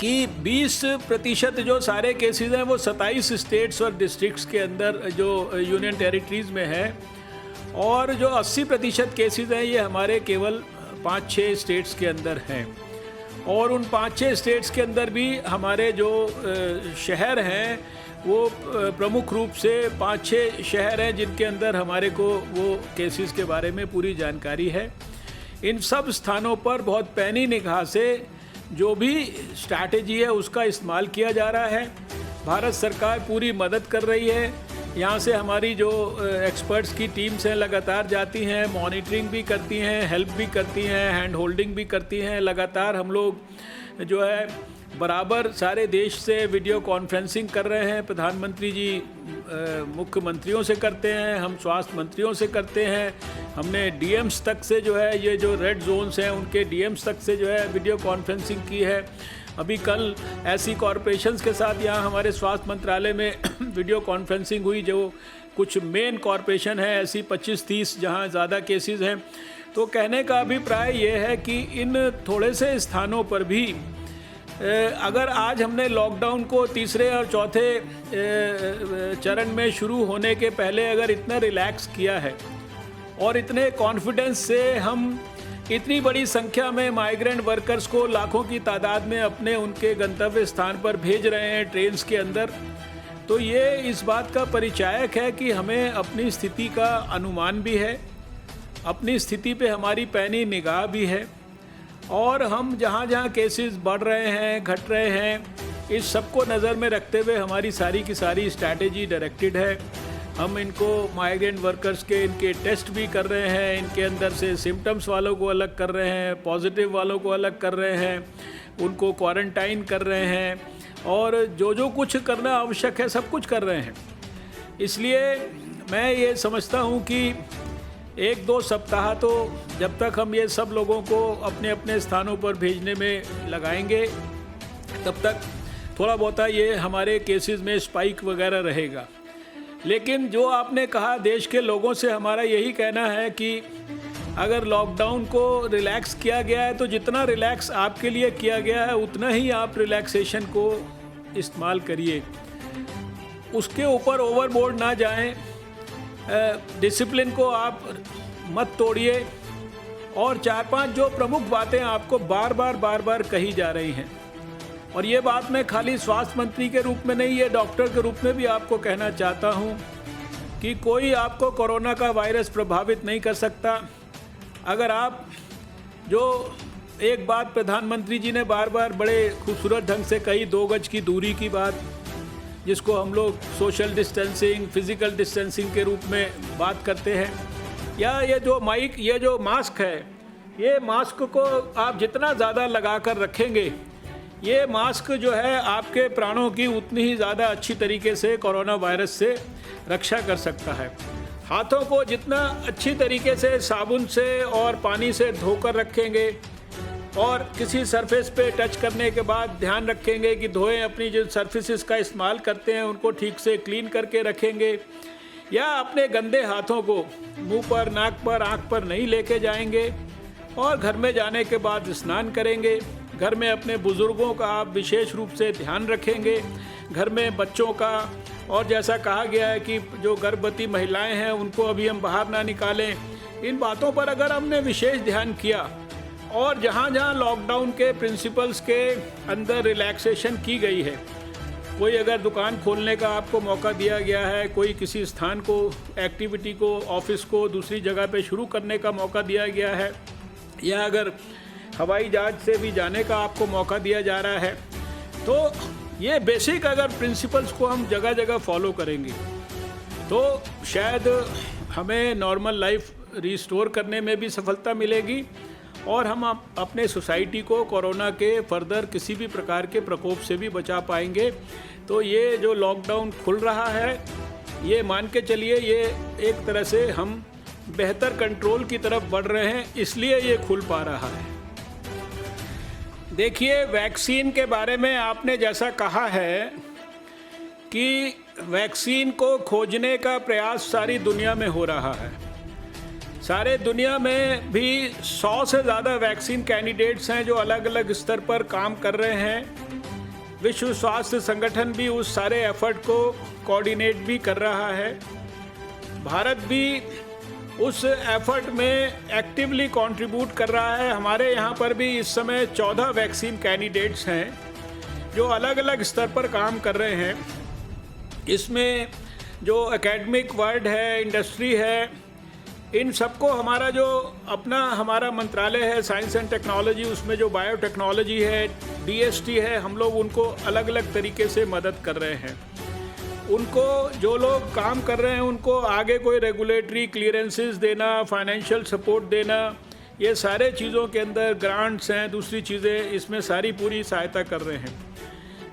कि 20% जो सारे केसेस हैं वो 27 स्टेट्स और डिस्ट्रिक्ट्स के अंदर जो यूनियन टेरिटरीज़ में है, और जो 80% केसेस हैं ये हमारे केवल 5-6 स्टेट्स के अंदर हैं। और उन 5-6 स्टेट्स के अंदर भी हमारे जो शहर हैं वो प्रमुख रूप से 5-6 शहर हैं जिनके अंदर हमारे को वो केसेस के बारे में पूरी जानकारी है। इन सब स्थानों पर बहुत पैनी निगाह से जो भी स्ट्रैटेजी है उसका इस्तेमाल किया जा रहा है। भारत सरकार पूरी मदद कर रही है। यहाँ से हमारी जो एक्सपर्ट्स की टीम्स हैं लगातार जाती हैं, मॉनिटरिंग भी करती हैं, हेल्प भी करती हैं, हैंड होल्डिंग भी करती हैं। लगातार हम लोग जो है बराबर सारे देश से वीडियो कॉन्फ्रेंसिंग कर रहे हैं। प्रधानमंत्री जी मुख्यमंत्रियों से करते हैं, हम स्वास्थ्य मंत्रियों से करते हैं, हमने डीएम्स तक से जो है ये जो रेड जोन्स हैं उनके डीएम्स तक से जो है वीडियो कॉन्फ्रेंसिंग की है। अभी कल ऐसी कॉरपोरेशंस के साथ यहाँ हमारे स्वास्थ्य मंत्रालय में वीडियो कॉन्फ्रेंसिंग हुई, जो कुछ मेन कॉरपोरेशन है ऐसी 25-30 जहाँ ज़्यादा केसेस हैं। तो कहने का अभिप्राय ये है कि इन थोड़े से स्थानों पर भी अगर आज हमने लॉकडाउन को तीसरे और चौथे चरण में शुरू होने के पहले अगर इतना रिलैक्स किया है और इतने कॉन्फिडेंस से हम इतनी बड़ी संख्या में माइग्रेंट वर्कर्स को लाखों की तादाद में अपने उनके गंतव्य स्थान पर भेज रहे हैं ट्रेन्स के अंदर, तो ये इस बात का परिचायक है कि हमें अपनी स्थिति का अनुमान भी है, अपनी स्थिति पे हमारी पैनी निगाह भी है, और हम जहाँ जहाँ केसेस बढ़ रहे हैं, घट रहे हैं, इस सब को नज़र में रखते हुए हमारी सारी की सारी स्ट्रैटेजी डायरेक्टेड है। हम इनको माइग्रेंट वर्कर्स के इनके टेस्ट भी कर रहे हैं, इनके अंदर से सिम्टम्स वालों को अलग कर रहे हैं, पॉजिटिव वालों को अलग कर रहे हैं, उनको क्वारंटाइन कर रहे हैं, और जो जो कुछ करना आवश्यक है सब कुछ कर रहे हैं। इसलिए मैं ये समझता हूँ कि 1-2 सप्ताह तो जब तक हम ये सब लोगों को अपने अपने स्थानों पर भेजने में लगाएंगे, तब तक थोड़ा बहुत ये हमारे केसेस में स्पाइक वगैरह रहेगा। लेकिन जो आपने कहा, देश के लोगों से हमारा यही कहना है कि अगर लॉकडाउन को रिलैक्स किया गया है तो जितना रिलैक्स आपके लिए किया गया है उतना ही आप रिलैक्सेशन को इस्तेमाल करिए, उसके ऊपर ओवरबोर्ड ना जाएं, डिसिप्लिन को आप मत तोड़िए, और 4-5 जो प्रमुख बातें आपको बार बार कही जा रही हैं, और ये बात मैं खाली स्वास्थ्य मंत्री के रूप में नहीं, ये डॉक्टर के रूप में भी आपको कहना चाहता हूँ कि कोई आपको कोरोना का वायरस प्रभावित नहीं कर सकता। अगर आप जो एक बात प्रधानमंत्री जी ने बार बार बड़े खूबसूरत ढंग से कही, 2 गज की दूरी की बात, जिसको हम लोग सोशल डिस्टेंसिंग, फिज़िकल डिस्टेंसिंग के रूप में बात करते हैं, या ये जो मास्क है, ये मास्क को आप जितना ज़्यादा लगा कर रखेंगे, ये मास्क जो है आपके प्राणों की उतनी ही ज़्यादा अच्छी तरीके से कोरोना वायरस से रक्षा कर सकता है। हाथों को जितना अच्छी तरीके से साबुन से और पानी से धोकर रखेंगे, और किसी सरफेस पे टच करने के बाद ध्यान रखेंगे कि धोएं, अपनी जो सरफेसेस का इस्तेमाल करते हैं उनको ठीक से क्लीन करके रखेंगे, या अपने गंदे हाथों को मुंह पर, नाक पर, आँख पर नहीं लेके जाएंगे, और घर में जाने के बाद स्नान करेंगे। घर में अपने बुज़ुर्गों का आप विशेष रूप से ध्यान रखेंगे, घर में बच्चों का, और जैसा कहा गया है कि जो गर्भवती महिलाएं हैं उनको अभी हम बाहर ना निकालें। इन बातों पर अगर हमने विशेष ध्यान किया, और जहाँ जहाँ लॉकडाउन के प्रिंसिपल्स के अंदर रिलैक्सेशन की गई है, कोई अगर दुकान खोलने का आपको मौका दिया गया है, कोई किसी स्थान को, एक्टिविटी को, ऑफिस को दूसरी जगह पे शुरू करने का मौका दिया गया है, या अगर हवाई जहाज से भी जाने का आपको मौका दिया जा रहा है, तो ये बेसिक अगर प्रिंसिपल्स को हम जगह जगह फॉलो करेंगे तो शायद हमें नॉर्मल लाइफ रिस्टोर करने में भी सफलता मिलेगी, और हम अपने सोसाइटी को कोरोना के फर्दर किसी भी प्रकार के प्रकोप से भी बचा पाएंगे। तो ये जो लॉकडाउन खुल रहा है, ये मान के चलिए ये एक तरह से हम बेहतर कंट्रोल की तरफ बढ़ रहे हैं, इसलिए ये खुल पा रहा है। देखिए, वैक्सीन के बारे में आपने जैसा कहा है कि वैक्सीन को खोजने का प्रयास सारी दुनिया में हो रहा है। सारे दुनिया में भी 100 से ज़्यादा वैक्सीन कैंडिडेट्स हैं जो अलग अलग स्तर पर काम कर रहे हैं। विश्व स्वास्थ्य संगठन भी उस सारे एफर्ट को कोऑर्डिनेट भी कर रहा है। भारत भी उस एफर्ट में एक्टिवली कंट्रीब्यूट कर रहा है। हमारे यहाँ पर भी इस समय 14 वैक्सीन कैंडिडेट्स हैं जो अलग अलग स्तर पर काम कर रहे हैं। इसमें जो एकेडमिक वर्ल्ड है, इंडस्ट्री है, इन सबको हमारा मंत्रालय है साइंस एंड टेक्नोलॉजी, उसमें जो बायोटेक्नोलॉजी है, DST है, हम लोग उनको अलग अलग तरीके से मदद कर रहे हैं। उनको जो लोग काम कर रहे हैं उनको आगे कोई रेगुलेटरी क्लियरेंसेस देना, फाइनेंशियल सपोर्ट देना, ये सारे चीज़ों के अंदर ग्रांट्स हैं, दूसरी चीज़ें, इसमें सारी पूरी सहायता कर रहे हैं।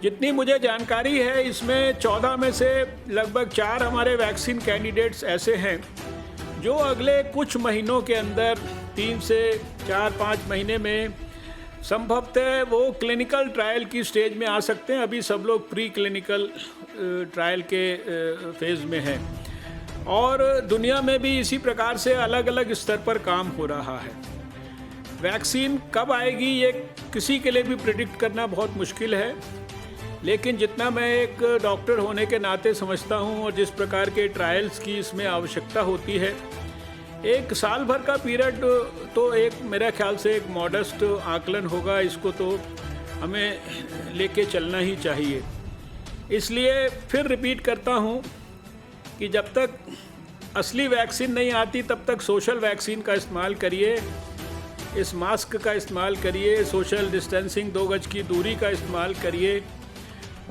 जितनी मुझे जानकारी है, इसमें 14 में से लगभग 4 हमारे वैक्सीन कैंडिडेट्स ऐसे हैं जो अगले कुछ महीनों के अंदर 3 से 4-5 महीने में संभवतः वो क्लिनिकल ट्रायल की स्टेज में आ सकते हैं। अभी सब लोग प्री क्लिनिकल ट्रायल के फेज़ में हैं, और दुनिया में भी इसी प्रकार से अलग अलग स्तर पर काम हो रहा है। वैक्सीन कब आएगी ये किसी के लिए भी प्रिडिक्ट करना बहुत मुश्किल है, लेकिन जितना मैं एक डॉक्टर होने के नाते समझता हूँ और जिस प्रकार के ट्रायल्स की इसमें आवश्यकता होती है, एक साल भर का पीरियड तो एक मेरा ख्याल से एक मॉडेस्ट आकलन होगा, इसको तो हमें लेके चलना ही चाहिए। इसलिए फिर रिपीट करता हूँ कि जब तक असली वैक्सीन नहीं आती तब तक सोशल वैक्सीन का इस्तेमाल करिए, इस मास्क का इस्तेमाल करिए, सोशल डिस्टेंसिंग 2 गज की दूरी का इस्तेमाल करिए,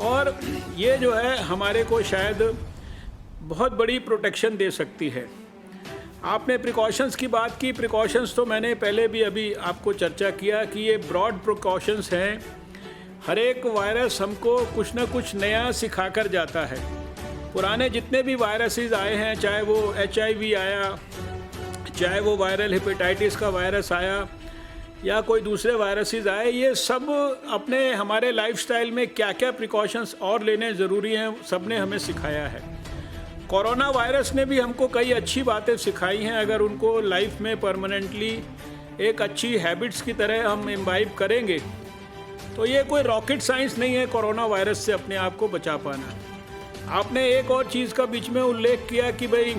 और ये जो है हमारे को शायद बहुत बड़ी प्रोटेक्शन दे सकती है। आपने प्रिकॉशंस की बात की, प्रिकॉशंस तो मैंने पहले भी अभी आपको चर्चा किया कि ये ब्रॉड प्रिकॉशंस हैं। हर एक वायरस हमको कुछ ना कुछ नया सिखा कर जाता है। पुराने जितने भी वायरसेस आए हैं, चाहे वो HIV आया, चाहे वो वायरल हेपेटाइटिस का वायरस आया या कोई दूसरे वायरसेस आए, ये सब अपने हमारे लाइफस्टाइल में क्या क्या प्रिकॉशंस और लेने ज़रूरी हैं, सब ने हमें सिखाया है। कोरोना वायरस ने भी हमको कई अच्छी बातें सिखाई हैं। अगर उनको लाइफ में परमानेंटली एक अच्छी हैबिट्स की तरह हम इम्बाइब करेंगे तो ये कोई रॉकेट साइंस नहीं है कोरोना वायरस से अपने आप को बचा पाना। आपने एक और चीज़ का बीच में उल्लेख किया कि भाई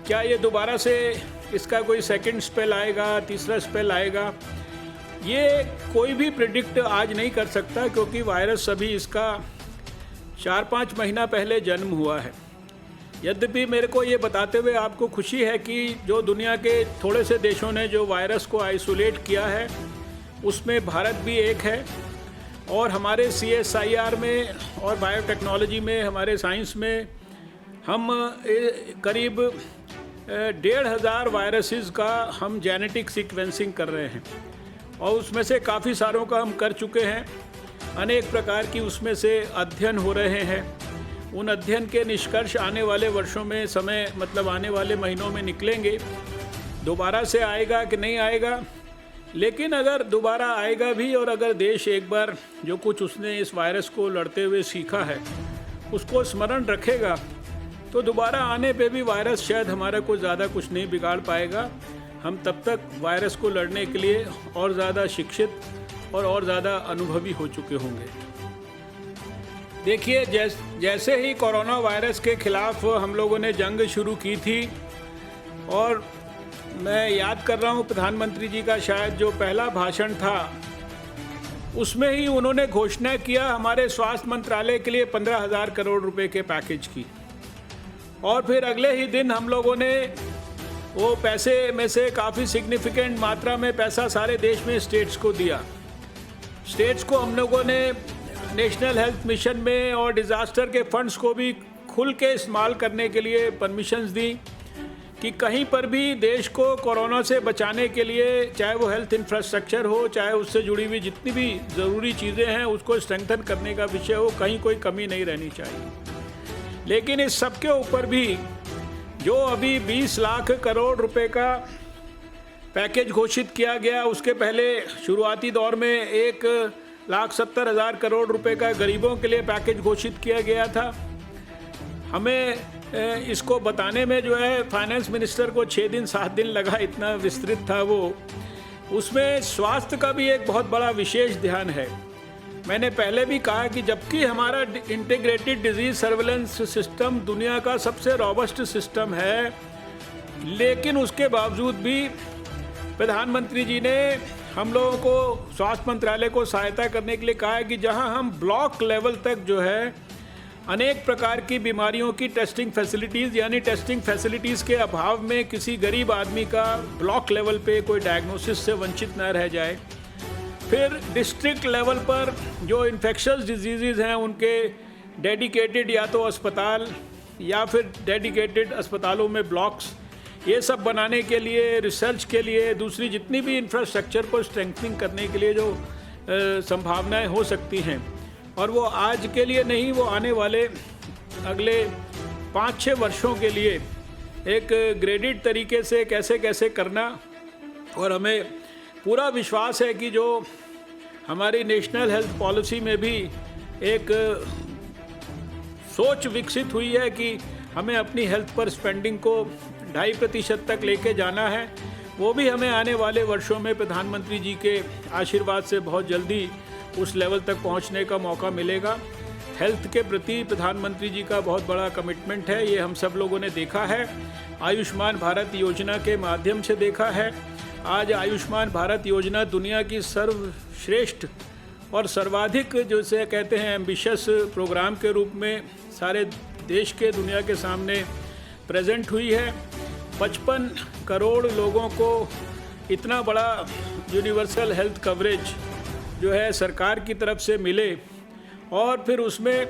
क्या ये दोबारा से इसका कोई सेकंड स्पेल आएगा, तीसरा स्पेल आएगा। ये कोई भी प्रिडिक्ट आज नहीं कर सकता, क्योंकि वायरस अभी इसका 4-5 महीना पहले जन्म हुआ है। यद्यपि मेरे को ये बताते हुए आपको खुशी है कि जो दुनिया के थोड़े से देशों ने जो वायरस को आइसोलेट किया है उसमें भारत भी एक है, और हमारे CSIR में और बायोटेक्नोलॉजी में, हमारे साइंस में हम करीब 1,500 वायरसेस का हम जेनेटिक सीक्वेंसिंग कर रहे हैं, और उसमें से काफ़ी सारों का हम कर चुके हैं। अनेक प्रकार की उसमें से अध्ययन हो रहे हैं। उन अध्ययन के निष्कर्ष आने वाले वर्षों में आने वाले महीनों में निकलेंगे। दोबारा से आएगा कि नहीं आएगा, लेकिन अगर दोबारा आएगा भी और अगर देश एक बार जो कुछ उसने इस वायरस को लड़ते हुए सीखा है उसको स्मरण रखेगा तो दोबारा आने पे भी वायरस शायद हमारा कोई ज़्यादा कुछ नहीं बिगाड़ पाएगा। हम तब तक वायरस को लड़ने के लिए और ज़्यादा शिक्षित और ज़्यादा अनुभवी हो चुके होंगे। देखिए, जैसे ही कोरोना वायरस के ख़िलाफ़ हम लोगों ने जंग शुरू की थी, और मैं याद कर रहा हूँ प्रधानमंत्री जी का शायद जो पहला भाषण था उसमें ही उन्होंने घोषणा किया हमारे स्वास्थ्य मंत्रालय के लिए 15,000 करोड़ रुपए के पैकेज की, और फिर अगले ही दिन हम लोगों ने वो पैसे में से काफ़ी सिग्निफिकेंट मात्रा में पैसा सारे देश में स्टेट्स को दिया। स्टेट्स को हम लोगों ने नेशनल हेल्थ मिशन में और डिज़ास्टर के फंड्स को भी खुल के इस्तेमाल करने के लिए परमिशंस दी कि कहीं पर भी देश को कोरोना से बचाने के लिए, चाहे वो हेल्थ इंफ्रास्ट्रक्चर हो, चाहे उससे जुड़ी हुई जितनी भी ज़रूरी चीज़ें हैं उसको स्ट्रेंथन करने का विषय हो, कहीं कोई कमी नहीं रहनी चाहिए। लेकिन इस सब के ऊपर भी जो अभी 20 लाख करोड़ रुपए का पैकेज घोषित किया गया, उसके पहले शुरुआती दौर में 1,70,000 करोड़ रुपए का गरीबों के लिए पैकेज घोषित किया गया था। हमें इसको बताने में जो है फाइनेंस मिनिस्टर को 6 दिन 7 दिन लगा, इतना विस्तृत था वो। उसमें स्वास्थ्य का भी एक बहुत बड़ा विशेष ध्यान है। मैंने पहले भी कहा कि जबकि हमारा इंटीग्रेटेड डिजीज सर्वेलेंस सिस्टम दुनिया का सबसे रॉबस्ट सिस्टम है, लेकिन उसके बावजूद भी प्रधानमंत्री जी ने हम लोगों को, स्वास्थ्य मंत्रालय को सहायता करने के लिए कहा है कि जहां हम ब्लॉक लेवल तक जो है अनेक प्रकार की बीमारियों की टेस्टिंग फैसिलिटीज़, यानी टेस्टिंग फैसिलिटीज़ के अभाव में किसी गरीब आदमी का ब्लॉक लेवल पे कोई डायग्नोसिस से वंचित न रह जाए। फिर डिस्ट्रिक्ट लेवल पर जो इन्फेक्शस डिजीज़ हैं उनके डेडिकेटेड या तो अस्पताल या फिर डेडिकेटेड अस्पतालों में ब्लॉक्स, ये सब बनाने के लिए, रिसर्च के लिए, दूसरी जितनी भी इंफ्रास्ट्रक्चर को स्ट्रेंथनिंग करने के लिए जो संभावनाएं हो सकती हैं, और वो आज के लिए नहीं, वो आने वाले अगले 5-6 वर्षों के लिए एक ग्रेडेड तरीके से कैसे कैसे करना। और हमें पूरा विश्वास है कि जो हमारी नेशनल हेल्थ पॉलिसी में भी एक सोच विकसित हुई है कि हमें अपनी हेल्थ पर स्पेंडिंग को 2.5% तक लेके जाना है, वो भी हमें आने वाले वर्षों में प्रधानमंत्री जी के आशीर्वाद से बहुत जल्दी उस लेवल तक पहुंचने का मौका मिलेगा। हेल्थ के प्रति प्रधानमंत्री जी का बहुत बड़ा कमिटमेंट है, ये हम सब लोगों ने देखा है। आयुष्मान भारत योजना के माध्यम से देखा है। आज आयुष्मान भारत योजना दुनिया की सर्वश्रेष्ठ और सर्वाधिक जैसे कहते हैं एम्बिशियस प्रोग्राम के रूप में सारे देश के दुनिया के सामने प्रेजेंट हुई है। 55 करोड़ लोगों को इतना बड़ा यूनिवर्सल हेल्थ कवरेज जो है सरकार की तरफ से मिले और फिर उसमें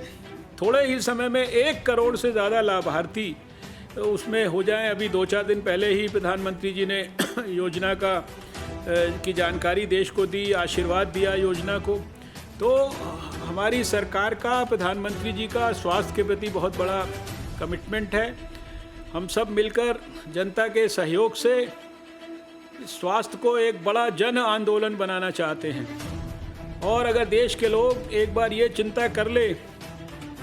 थोड़े ही समय में 1 करोड़ से ज़्यादा लाभार्थी तो उसमें हो जाए। अभी 2-4 दिन पहले ही प्रधानमंत्री जी ने योजना की जानकारी देश को दी, आशीर्वाद दिया योजना को। तो हमारी सरकार का, प्रधानमंत्री जी का स्वास्थ्य के प्रति बहुत बड़ा कमिटमेंट है। हम सब मिलकर जनता के सहयोग से स्वास्थ्य को एक बड़ा जन आंदोलन बनाना चाहते हैं। और अगर देश के लोग एक बार ये चिंता कर ले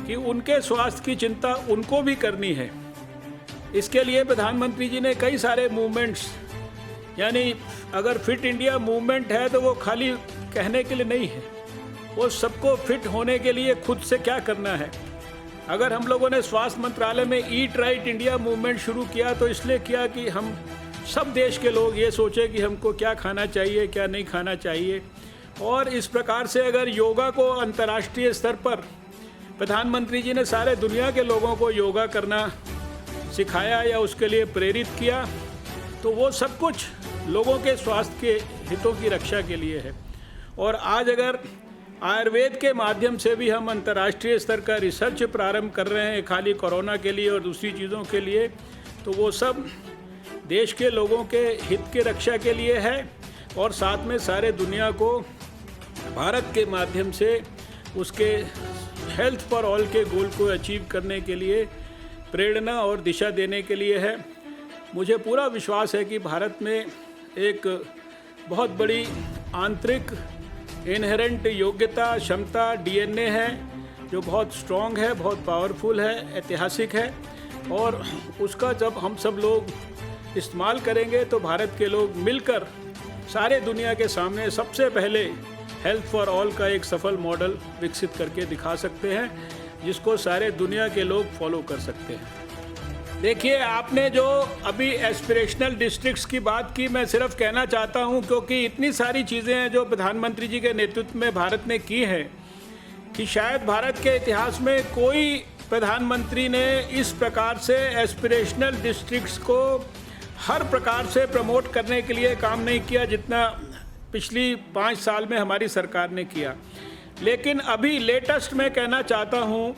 कि उनके स्वास्थ्य की चिंता उनको भी करनी है, इसके लिए प्रधानमंत्री जी ने कई सारे मूवमेंट्स, यानी अगर फिट इंडिया मूवमेंट है तो वो खाली कहने के लिए नहीं है, वो सबको फिट होने के लिए खुद से क्या करना है। अगर हम लोगों ने स्वास्थ्य मंत्रालय में ईट राइट इंडिया मूवमेंट शुरू किया तो इसलिए किया कि हम सब देश के लोग ये सोचे कि हमको क्या खाना चाहिए, क्या नहीं खाना चाहिए। और इस प्रकार से अगर योगा को अंतर्राष्ट्रीय स्तर पर प्रधानमंत्री जी ने सारे दुनिया के लोगों को योगा करना सिखाया या उसके लिए प्रेरित किया, तो वो सब कुछ लोगों के स्वास्थ्य के हितों की रक्षा के लिए है। और आज अगर आयुर्वेद के माध्यम से भी हम अंतर्राष्ट्रीय स्तर का रिसर्च प्रारंभ कर रहे हैं खाली कोरोना के लिए और दूसरी चीज़ों के लिए, तो वो सब देश के लोगों के हित के रक्षा के लिए है और साथ में सारे दुनिया को भारत के माध्यम से उसके हेल्थ फॉर ऑल के गोल को अचीव करने के लिए प्रेरणा और दिशा देने के लिए है। मुझे पूरा विश्वास है कि भारत में एक बहुत बड़ी आंतरिक इनहेरेंट योग्यता, क्षमता, डीएनए है जो बहुत स्ट्रॉन्ग है, बहुत पावरफुल है, ऐतिहासिक है। और उसका जब हम सब लोग इस्तेमाल करेंगे तो भारत के लोग मिलकर सारे दुनिया के सामने सबसे पहले हेल्थ फॉर ऑल का एक सफल मॉडल विकसित करके दिखा सकते हैं जिसको सारे दुनिया के लोग फॉलो कर सकते हैं। देखिए, आपने जो अभी एस्पिरेशनल डिस्ट्रिक्ट्स की बात की, मैं सिर्फ कहना चाहता हूं क्योंकि इतनी सारी चीज़ें हैं जो प्रधानमंत्री जी के नेतृत्व में भारत ने की हैं कि शायद भारत के इतिहास में कोई प्रधानमंत्री ने इस प्रकार से एस्पिरेशनल डिस्ट्रिक्ट्स को हर प्रकार से प्रमोट करने के लिए काम नहीं किया जितना पिछली 5 साल में हमारी सरकार ने किया। लेकिन अभी लेटेस्ट मैं कहना चाहता हूं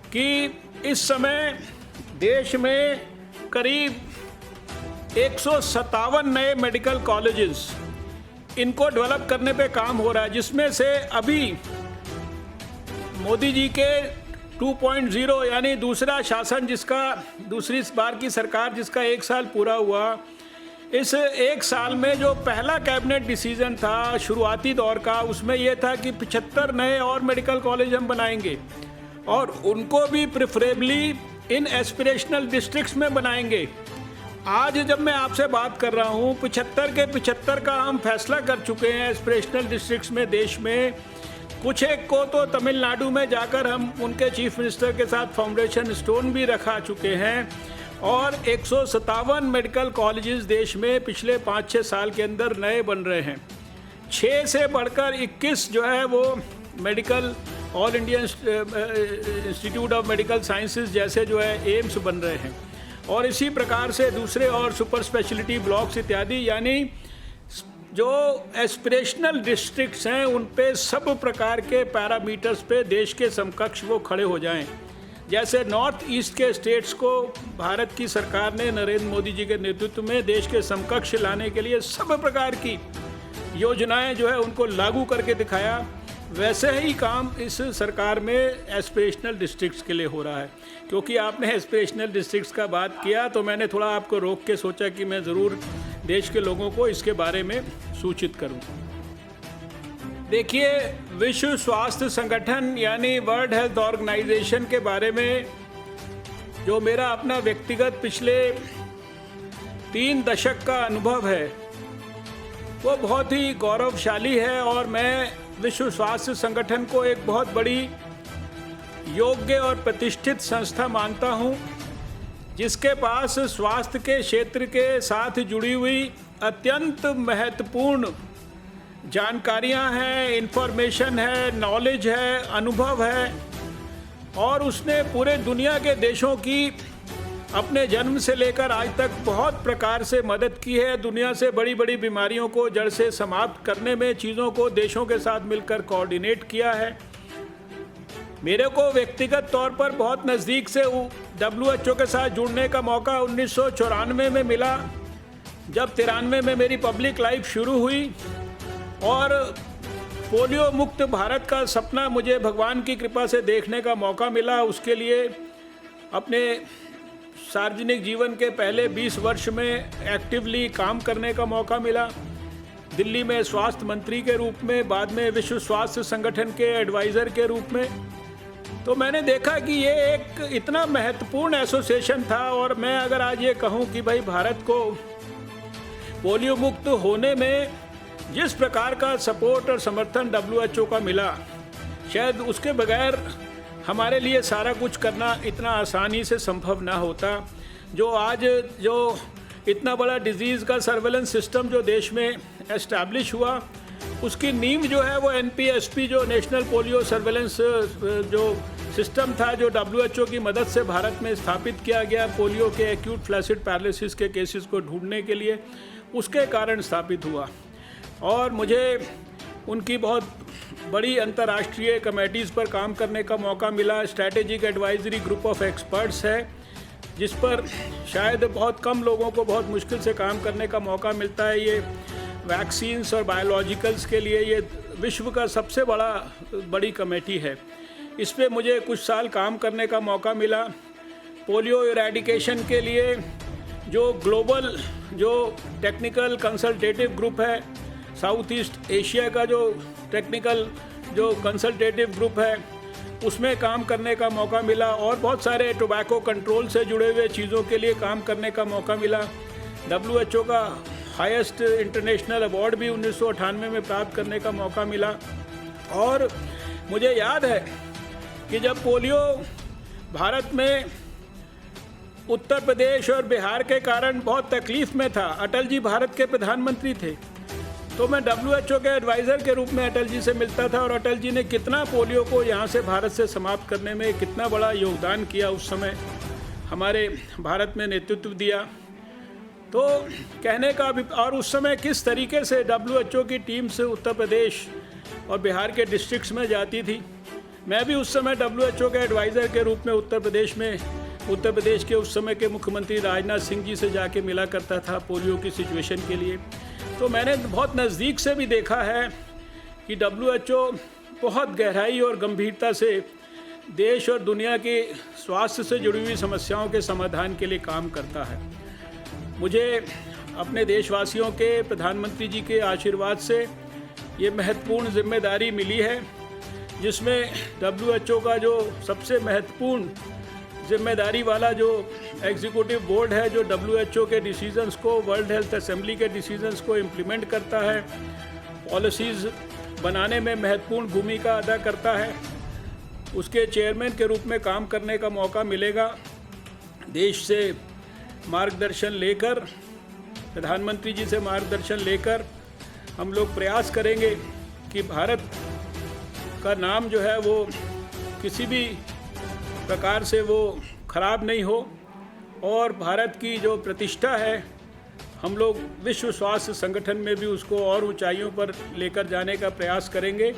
कि इस समय देश में करीब 157 नए मेडिकल कॉलेजेस इनको डेवलप करने पे काम हो रहा है, जिसमें से अभी मोदी जी के 2.0 यानी दूसरा शासन, जिसका दूसरी बार की सरकार जिसका 1 साल पूरा हुआ, इस 1 साल में जो पहला कैबिनेट डिसीजन था शुरुआती दौर का, उसमें यह था कि 75 नए और मेडिकल कॉलेज हम बनाएंगे और उनको भी प्रेफरेबली इन एस्पिरेशनल डिस्ट्रिक्ट्स में बनाएंगे। आज जब मैं आपसे बात कर रहा हूँ 75 के 75 का हम फैसला कर चुके हैं एस्पिरेशनल डिस्ट्रिक्ट्स में देश में। कुछ एक को तो तमिलनाडु में जाकर हम उनके चीफ मिनिस्टर के साथ फाउंडेशन स्टोन भी रखा चुके हैं और 157 मेडिकल कॉलेजेस देश में पिछले 5-6 साल के अंदर नए बन रहे हैं। 6 से बढ़कर 21 जो है वो medical all India institute of medical sciences जैसे जो है एम्स बन रहे हैं और इसी प्रकार से दूसरे और सुपर स्पेशलिटी ब्लॉक्स इत्यादि, यानी जो एस्पिरेशनल डिस्ट्रिक्ट्स हैं उन पे सब प्रकार के पैरामीटर्स पे देश के समकक्ष वो खड़े हो जाएं। जैसे नॉर्थ ईस्ट के स्टेट्स को भारत की सरकार ने नरेंद्र मोदी जी के नेतृत्व में देश के समकक्ष लाने के लिए सब प्रकार की योजनाएं जो है उनको लागू करके दिखाया, वैसे ही काम इस सरकार में एस्पिरेशनल डिस्ट्रिक्ट्स के लिए हो रहा है। क्योंकि आपने एस्पिरेशनल डिस्ट्रिक्ट्स का बात किया तो मैंने थोड़ा आपको रोक के सोचा कि मैं ज़रूर देश के लोगों को इसके बारे में सूचित करूं। देखिए, विश्व स्वास्थ्य संगठन यानी वर्ल्ड हेल्थ ऑर्गेनाइजेशन के बारे में जो मेरा अपना व्यक्तिगत पिछले 3 दशक का अनुभव है वो बहुत ही गौरवशाली है और मैं विश्व स्वास्थ्य संगठन को एक बहुत बड़ी योग्य और प्रतिष्ठित संस्था मानता हूं, जिसके पास स्वास्थ्य के क्षेत्र के साथ जुड़ी हुई अत्यंत महत्वपूर्ण जानकारियां हैं, इन्फॉर्मेशन है, नॉलेज है, अनुभव है और उसने पूरे दुनिया के देशों की अपने जन्म से लेकर आज तक बहुत प्रकार से मदद की है। दुनिया से बड़ी बड़ी बीमारियों को जड़ से समाप्त करने में चीज़ों को देशों के साथ मिलकर कोऑर्डिनेट किया है। मेरे को व्यक्तिगत तौर पर बहुत नज़दीक से WHO के साथ जुड़ने का मौका 1994 में मिला, जब 93 में मेरी पब्लिक लाइफ शुरू हुई और पोलियो मुक्त भारत का सपना मुझे भगवान की कृपा से देखने का मौका मिला। उसके लिए अपने सार्वजनिक जीवन के पहले 20 वर्ष में एक्टिवली काम करने का मौका मिला। दिल्ली में स्वास्थ्य मंत्री के रूप में, बाद में विश्व स्वास्थ्य संगठन के एडवाइज़र के रूप में। तो मैंने देखा कि ये एक इतना महत्वपूर्ण एसोसिएशन था और मैं अगर आज ये कहूँ कि भाई भारत को पोलियो मुक्त होने में जिस प्रकार का सपोर्ट और समर्थन WHO का मिला, शायद उसके बगैर हमारे लिए सारा कुछ करना इतना आसानी से संभव ना होता। जो आज जो इतना बड़ा डिजीज़ का सर्वेलेंस सिस्टम जो देश में एस्टैब्लिश हुआ, उसकी नींव जो है वो NPSP जो नेशनल पोलियो सर्वेलेंस जो सिस्टम था, जो WHO की मदद से भारत में स्थापित किया गया पोलियो के एक्यूट फ्लैसिड पैरालिसिस के केसेस को ढूंढने के लिए, उसके कारण स्थापित हुआ। और मुझे उनकी बहुत बड़ी अंतर्राष्ट्रीय कमेटीज़ पर काम करने का मौका मिला। Strategic advisory group of experts है, जिस पर शायद बहुत कम लोगों को बहुत मुश्किल से काम करने का मौका मिलता है। ये वैक्सीन्स और बायोलॉजिकल्स के लिए ये विश्व का सबसे बड़ी कमेटी है। इस पे मुझे कुछ साल काम करने का मौका मिला। पोलियो इरेडिकेशन के लिए जो ग्लोबल जो टेक्निकल कंसल्टेटिव ग्रुप है, साउथ ईस्ट एशिया का जो टेक्निकल जो कंसल्टेटिव ग्रुप है, उसमें काम करने का मौका मिला और बहुत सारे टोबैको कंट्रोल से जुड़े हुए चीज़ों के लिए काम करने का मौका मिला। WHO का हाईएस्ट इंटरनेशनल अवार्ड भी 1998 में प्राप्त करने का मौका मिला। और मुझे याद है कि जब पोलियो भारत में उत्तर प्रदेश और बिहार के कारण बहुत तकलीफ़ में था, अटल जी भारत के प्रधानमंत्री थे, तो मैं WHO के एडवाइज़र के रूप में अटल जी से मिलता था और अटल जी ने कितना पोलियो को यहाँ से भारत से समाप्त करने में कितना बड़ा योगदान किया, उस समय हमारे भारत में नेतृत्व दिया। तो कहने का भी, और उस समय किस तरीके से WHO की टीम से उत्तर प्रदेश और बिहार के डिस्ट्रिक्ट्स में जाती थी। मैं भी उस समय WHO के एडवाइज़र के रूप में उत्तर प्रदेश के उस समय के मुख्यमंत्री राजनाथ सिंह जी से जाके मिला करता था पोलियो की सिचुएशन के लिए। तो मैंने बहुत नज़दीक से भी देखा है कि WHO बहुत गहराई और गंभीरता से देश और दुनिया के स्वास्थ्य से जुड़ी हुई समस्याओं के समाधान के लिए काम करता है। मुझे अपने देशवासियों के, प्रधानमंत्री जी के आशीर्वाद से ये महत्वपूर्ण जिम्मेदारी मिली है, जिसमें WHO का जो सबसे महत्वपूर्ण जिम्मेदारी वाला जो एग्जीक्यूटिव बोर्ड है, जो WHO के डिसीजंस को, वर्ल्ड हेल्थ असेंबली के डिसीजंस को इम्प्लीमेंट करता है, पॉलिसीज़ बनाने में महत्वपूर्ण भूमिका अदा करता है, उसके चेयरमैन के रूप में काम करने का मौका मिलेगा। देश से मार्गदर्शन लेकर, प्रधानमंत्री जी से मार्गदर्शन लेकर हम लोग प्रयास करेंगे कि भारत का नाम जो है वो किसी भी प्रकार से वो खराब नहीं हो और भारत की जो प्रतिष्ठा है, हम लोग विश्व स्वास्थ्य संगठन में भी उसको और ऊंचाइयों पर लेकर जाने का प्रयास करेंगे।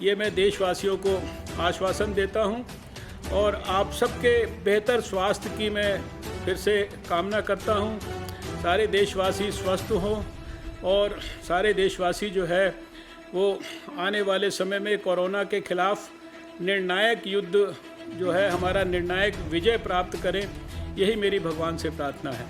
ये मैं देशवासियों को आश्वासन देता हूं और आप सबके बेहतर स्वास्थ्य की मैं फिर से कामना करता हूं। सारे देशवासी स्वस्थ हों और सारे देशवासी जो है वो आने वाले समय में कोरोना के खिलाफ निर्णायक युद्ध जो है, हमारा निर्णायक विजय प्राप्त करें, यही मेरी भगवान से प्रार्थना है।